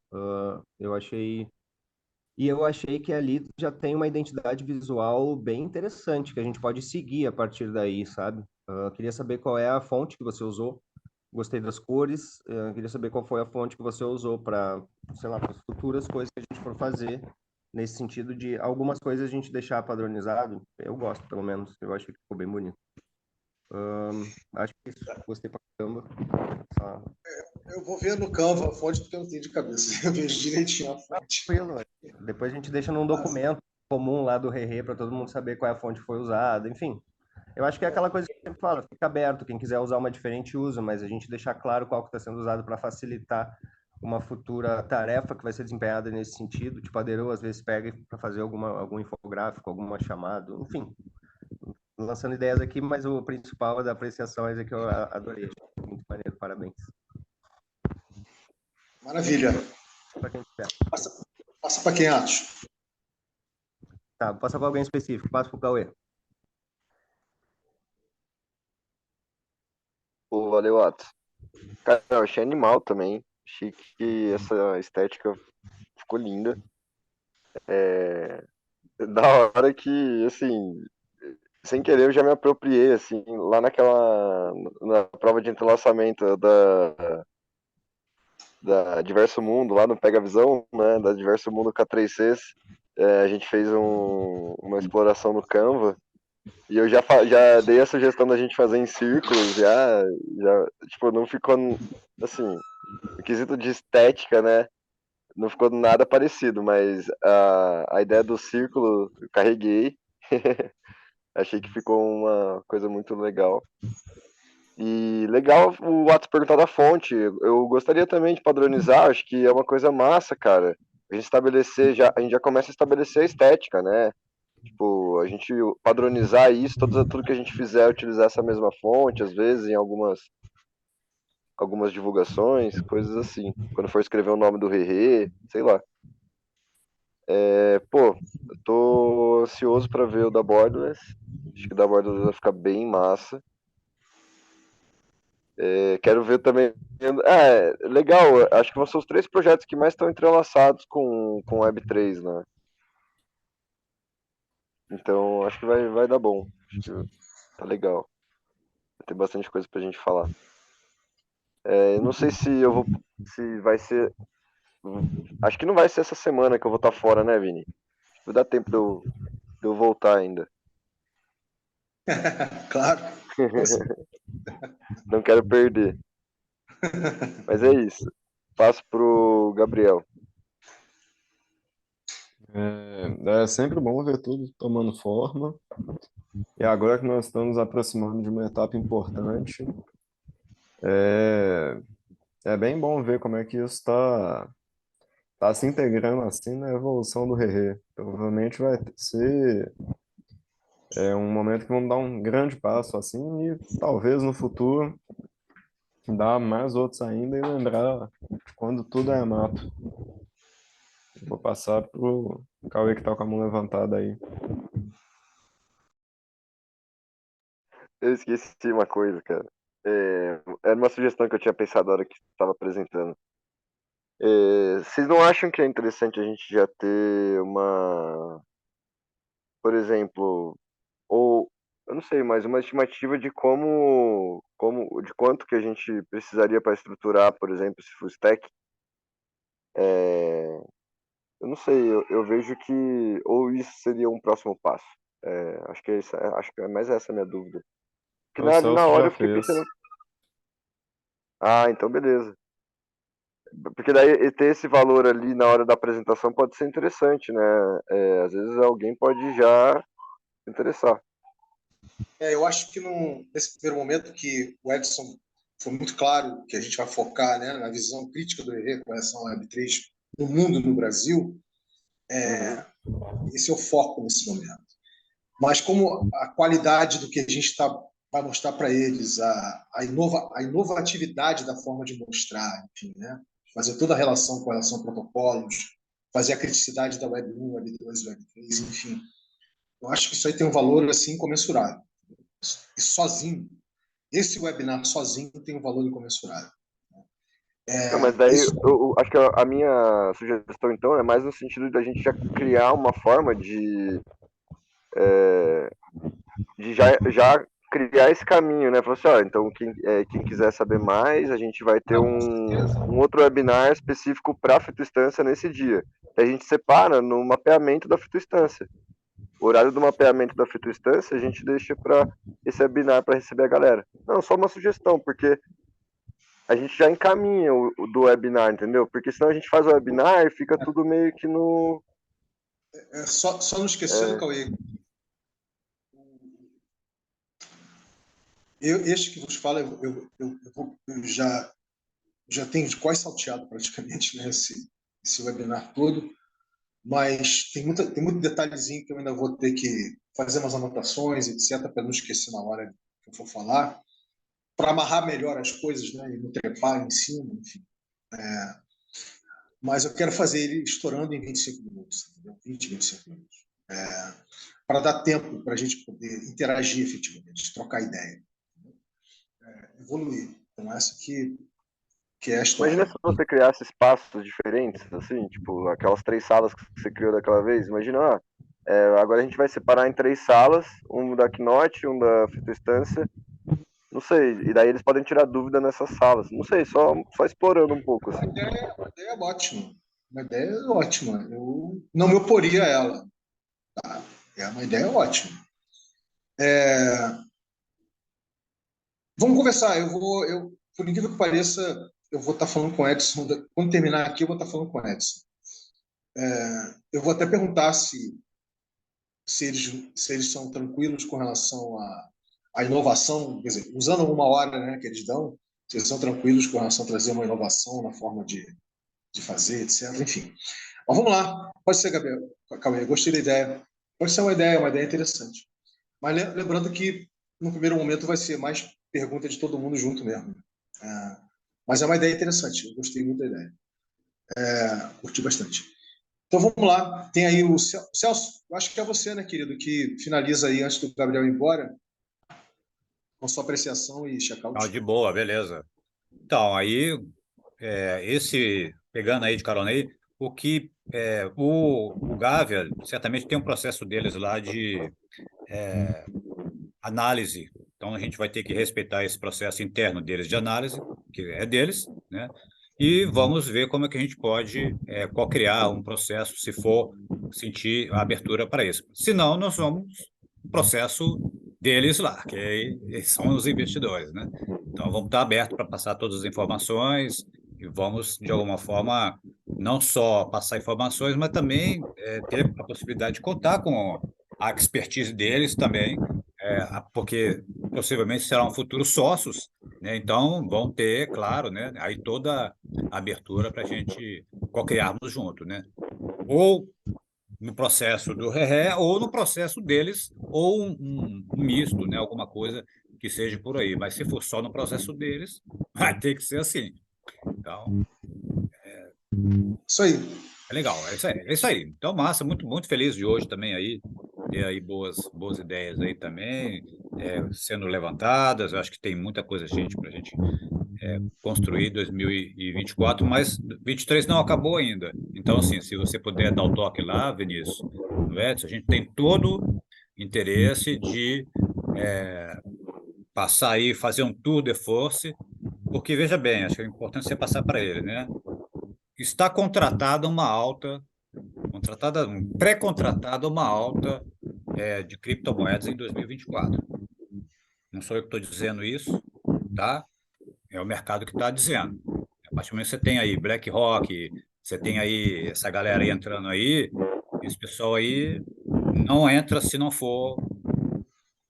Eu achei que ali já tem uma identidade visual bem interessante, que a gente pode seguir a partir daí, sabe? Queria saber qual é a fonte que você usou. Gostei das cores. Queria saber qual foi a fonte que você usou para, sei lá, para as futuras coisas que a gente for fazer, nesse sentido de algumas coisas a gente deixar padronizado. Eu gosto, pelo menos. Eu acho que ficou bem bonito. Acho que isso. Gostei pra caramba. Só... Eu vou ver no Canva a fonte, porque eu não tenho de cabeça. Eu vejo direitinho a fonte. Tranquilo. Depois a gente deixa num documento comum lá do Rerê para todo mundo saber qual é a fonte que foi usada. Enfim, eu acho que é aquela coisa que eu sempre falo, fica aberto. Quem quiser usar uma diferente usa, mas a gente deixar claro qual que está sendo usado para facilitar uma futura tarefa que vai ser desempenhada nesse sentido. Tipo, a Dero às vezes pega para fazer algum infográfico, alguma chamada, enfim. Lançando ideias aqui, mas o principal da apreciação é que eu adorei. Muito maneiro, parabéns. Maravilha. Para quem quiser. Passa para quem, Atos? Tá, passa para alguém específico. Passa para o Cauê. Pô, valeu, Atos. Cara, eu achei animal também. Achei que essa estética ficou linda. Da hora que, assim, sem querer eu já me apropriei, assim, lá na prova de entrelaçamento da Diverso Mundo, lá no Pega Visão, né, da Diverso Mundo K3Cs, a gente fez uma exploração no Canva, e eu já dei a sugestão da gente fazer em círculos, tipo, não ficou, assim, no quesito de estética, né, não ficou nada parecido, mas a ideia do círculo eu carreguei, achei que ficou uma coisa muito legal. E legal o ato perguntar da fonte. Eu gostaria também de padronizar, acho que é uma coisa massa, cara. A gente já começa a estabelecer a estética, né? Tipo, a gente padronizar isso, tudo que a gente fizer, utilizar essa mesma fonte, às vezes, em algumas divulgações, coisas assim. Quando for escrever o nome do Rerê, sei lá. Pô, eu tô ansioso pra ver o da Borderless. Acho que o da Borderless vai ficar bem massa. Quero ver também. Legal. Acho que vão ser os 3 projetos que mais estão entrelaçados com Web3, né? Então, acho que vai dar bom. Acho que tá legal. Vai ter bastante coisa pra gente falar. Eu não sei se eu vou. Se vai ser. Acho que não vai ser essa semana que eu vou estar fora, né, Vini? Vai dar tempo de eu voltar ainda. Claro. Não quero perder. Mas é isso. Passo pro Gabriel. É sempre bom ver tudo tomando forma. E agora que nós estamos aproximando de uma etapa importante, é, é bem bom ver como é que isso está se integrando assim na evolução do Rerê. Provavelmente vai ser um momento que vamos dar um grande passo assim e talvez no futuro dar mais outros ainda e lembrar de quando tudo é mato. Vou passar pro Cauê que tá com a mão levantada aí. Eu esqueci uma coisa, cara. Era uma sugestão que eu tinha pensado na hora que estava apresentando. Vocês não acham que é interessante a gente já ter uma, por exemplo, ou eu não sei, mas uma estimativa de de quanto que a gente precisaria para estruturar, por exemplo, esse full stack? É, eu não sei, eu vejo que ou isso seria um próximo passo. Acho que acho que é mais essa a minha dúvida. Porque O ali na Celso hora já eu fiquei fez. pensando, ah, então beleza. Porque daí ter esse valor ali na hora da apresentação pode ser interessante, né? Às vezes alguém pode já se interessar. Eu acho que nesse primeiro momento que o Edson foi muito claro que a gente vai focar, né, na visão crítica do ERE com relação ao Web3 no mundo e no Brasil, Uhum. esse é o foco nesse momento. Mas como a qualidade do que a gente vai mostrar para eles, a inovatividade da forma de mostrar, enfim, né, fazer toda a relação com relação a protocolos, fazer a criticidade da Web 1, Web 2, Web 3, enfim. Eu acho que isso aí tem um valor assim incomensurável. E sozinho, esse webinar sozinho tem um valor incomensurável. Não, mas daí Isso, eu acho que a minha sugestão então é mais no sentido da gente já criar uma forma de já criar esse caminho, né? Falar assim, ó, então quem quiser saber mais, a gente vai ter com certeza. um outro webinar específico para a fitoinstância nesse dia. E a gente separa no mapeamento da fitoinstância. O horário do mapeamento da fitoinstância a gente deixa para esse webinar para receber a galera. Não, só uma sugestão, porque a gente já encaminha o do webinar, entendeu? Porque senão a gente faz o webinar e fica tudo meio que no. Só não esquecendo, É, Cauê, este que vos fala, eu já tenho quase salteado praticamente, né, esse webinar todo, mas tem muito detalhezinho que eu ainda vou ter que fazer umas anotações, etc., para não esquecer na hora que eu for falar, para amarrar melhor as coisas, né, e não trepar em cima, enfim. Mas eu quero fazer ele estourando em 25 minutos, entendeu? 20, 25 minutos. Para dar tempo para a gente poder interagir efetivamente, trocar ideia, evoluir. Então, essa que é a imagina história. se você criasse espaços diferentes, assim, tipo, aquelas 3 salas que você criou daquela vez. Imagina, agora a gente vai separar em 3 salas, um da Keynote, um da fitoinstância, não sei, e daí eles podem tirar dúvida nessas salas. Não sei, só explorando um pouco, assim. Uma ideia ótima. Uma ideia ótima. Eu não me oporia a ela. Tá? É uma ideia ótima. Vamos conversar. Por incrível que pareça, eu vou estar falando com o Edson. Quando terminar aqui, eu vou estar falando com o Edson. Eu vou até perguntar se eles são tranquilos com relação à inovação, quer dizer, usando uma hora, né, que eles dão, se eles são tranquilos com relação a trazer uma inovação na forma de fazer, etc. Enfim. Mas vamos lá. Pode ser, Gabriel. Calma aí, gostei da ideia. Pode ser uma ideia interessante. Mas lembrando que no primeiro momento vai ser mais pergunta de todo mundo junto mesmo. Mas é uma ideia interessante. Eu gostei muito da ideia. Curti bastante. Então vamos lá. Tem aí o Celso. Eu acho que é você, né, querido, que finaliza aí antes do Gabriel ir embora, com sua apreciação e check-out. De boa, beleza. Então, aí, pegando aí de carona aí, o Gávea, certamente tem um processo deles lá de análise. Então, a gente vai ter que respeitar esse processo interno deles de análise, que é deles, né? E vamos ver como é que a gente pode co-criar um processo, se for sentir a abertura para isso. Se não, nós vamos processo deles lá, que são os investidores, né? Então, vamos estar abertos para passar todas as informações e vamos, de alguma forma, não só passar informações, mas também ter a possibilidade de contar com a expertise deles também, porque possivelmente serão futuros sócios, né? Então, vão ter, claro, né, aí toda a abertura para a gente co-criarmos junto, né? Ou no processo do Ré ou no processo deles, ou um misto, né? Alguma coisa que seja por aí. Mas se for só no processo deles, vai ter que ser assim. Então, Isso aí. é legal, é isso aí. Então, massa, muito, muito feliz de hoje também aí, ter aí boas ideias aí também, sendo levantadas. Eu acho que tem muita coisa, gente, para a gente construir 2024, mas 23 não acabou ainda. Então, assim, se você puder dar o toque lá, Vinícius, no Edson, a gente tem todo interesse de passar aí, fazer um tour de force, porque, veja bem, acho que é importante você passar para ele, né? Está contratada uma alta, pré-contratada uma alta de criptomoedas em 2024. Não sou eu que estou dizendo isso, tá? É o mercado que está dizendo. A partir do momento que você tem aí BlackRock, você tem aí essa galera aí entrando aí, esse pessoal aí não entra se não for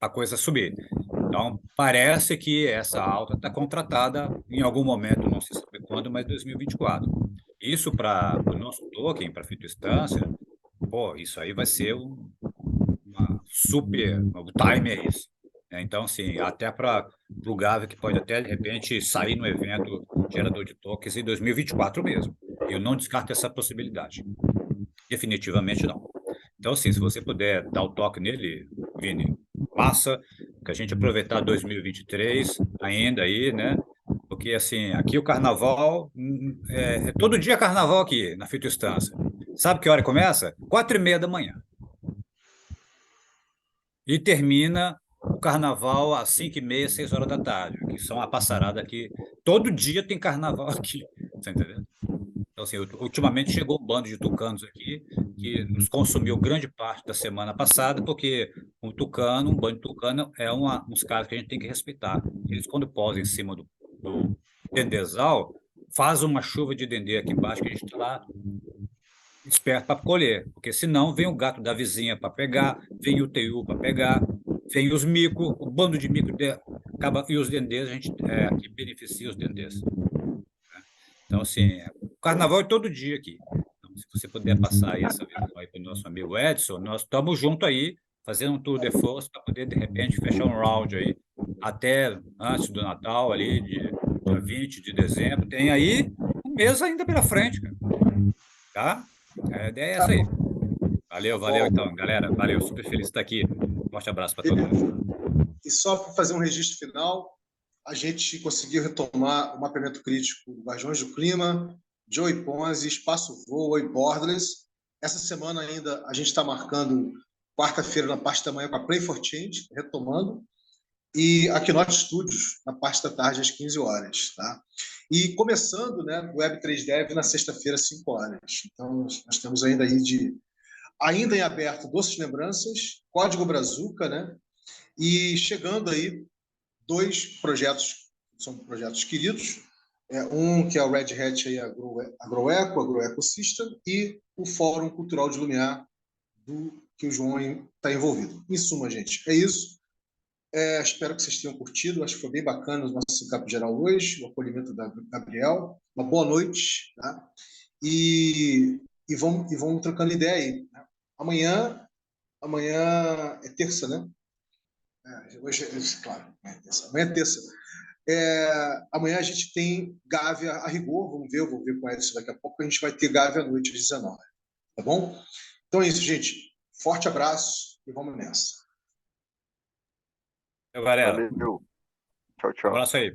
a coisa subir. Então, parece que essa alta está contratada em algum momento, não sei sabe quando, mas 2024. Isso para o nosso token, para a fitoinstância, pô, isso aí vai ser uma super. O time é esse. Então, assim, até para o Gávea, que pode até, de repente, sair no evento gerador de tokens em 2024 mesmo. Eu não descarto essa possibilidade. Definitivamente não. Então, assim, se você puder dar o toque nele, Vini, passa, que a gente aproveitar 2023 ainda aí, né? Porque, assim, aqui o carnaval, todo dia carnaval aqui, na fitoinstância. Sabe que hora começa? 4:30 da manhã. E termina o carnaval às 5:30, 6 horas da tarde, que são a passarada aqui. Todo dia tem carnaval aqui, tá entendendo? Então, assim, ultimamente chegou um bando de tucanos aqui que nos consumiu grande parte da semana passada, porque um bando de tucano uns caras que a gente tem que respeitar. Eles, quando posam em cima do dendezal, faz uma chuva de dendê aqui embaixo que a gente está lá esperto para colher, porque senão vem o gato da vizinha para pegar, vem o teiu para pegar, vem os micos, o bando de mico acaba, e os dendês, a gente aqui beneficia os dendês. Então, assim, o carnaval é todo dia aqui. Então, se você puder passar aí essa visão aí para o nosso amigo Edson, nós estamos juntos aí, fazendo um tour de força para poder, de repente, fechar um round aí, até antes do Natal, ali, dia 20 de dezembro. Tem aí um mês ainda pela frente, cara. Tá? A ideia é essa aí. Valeu então, galera. Valeu, super feliz de estar aqui. Forte abraço para todo mundo. E só para fazer um registro final, a gente conseguiu retomar o mapeamento crítico do Guardiões do Clima, Joey Ponzi, Espaço Voa e Borderless. Essa semana ainda a gente está marcando quarta-feira na parte da manhã com a Play for Change, retomando, e a Keynote Studios na parte da tarde às 15 horas. Tá? E começando, né, o Web3 Dev na sexta-feira às 5 horas. Então, nós temos ainda aí ainda em aberto Doces Lembranças, Código Brazuca, né? E chegando aí 2 projetos, são projetos queridos, um que é o Red Hat aí, Agroeco System, e o Fórum Cultural de Lumiar, que o João está envolvido. Em suma, gente, é isso. Espero que vocês tenham curtido, acho que foi bem bacana o nosso Cap Geral hoje, o acolhimento da Gabriel. Uma boa noite, tá? E vamos trocando ideia aí. Né? Amanhã é terça, né? Hoje claro, amanhã é terça. Amanhã é terça. Amanhã a gente tem Gávea a rigor, eu vou ver com o Edson daqui a pouco, a gente vai ter Gávea à noite às 19, tá bom? Então é isso, gente. Forte abraço e vamos nessa. Galera, Valeu. Tchau, um tchau. abraço aí.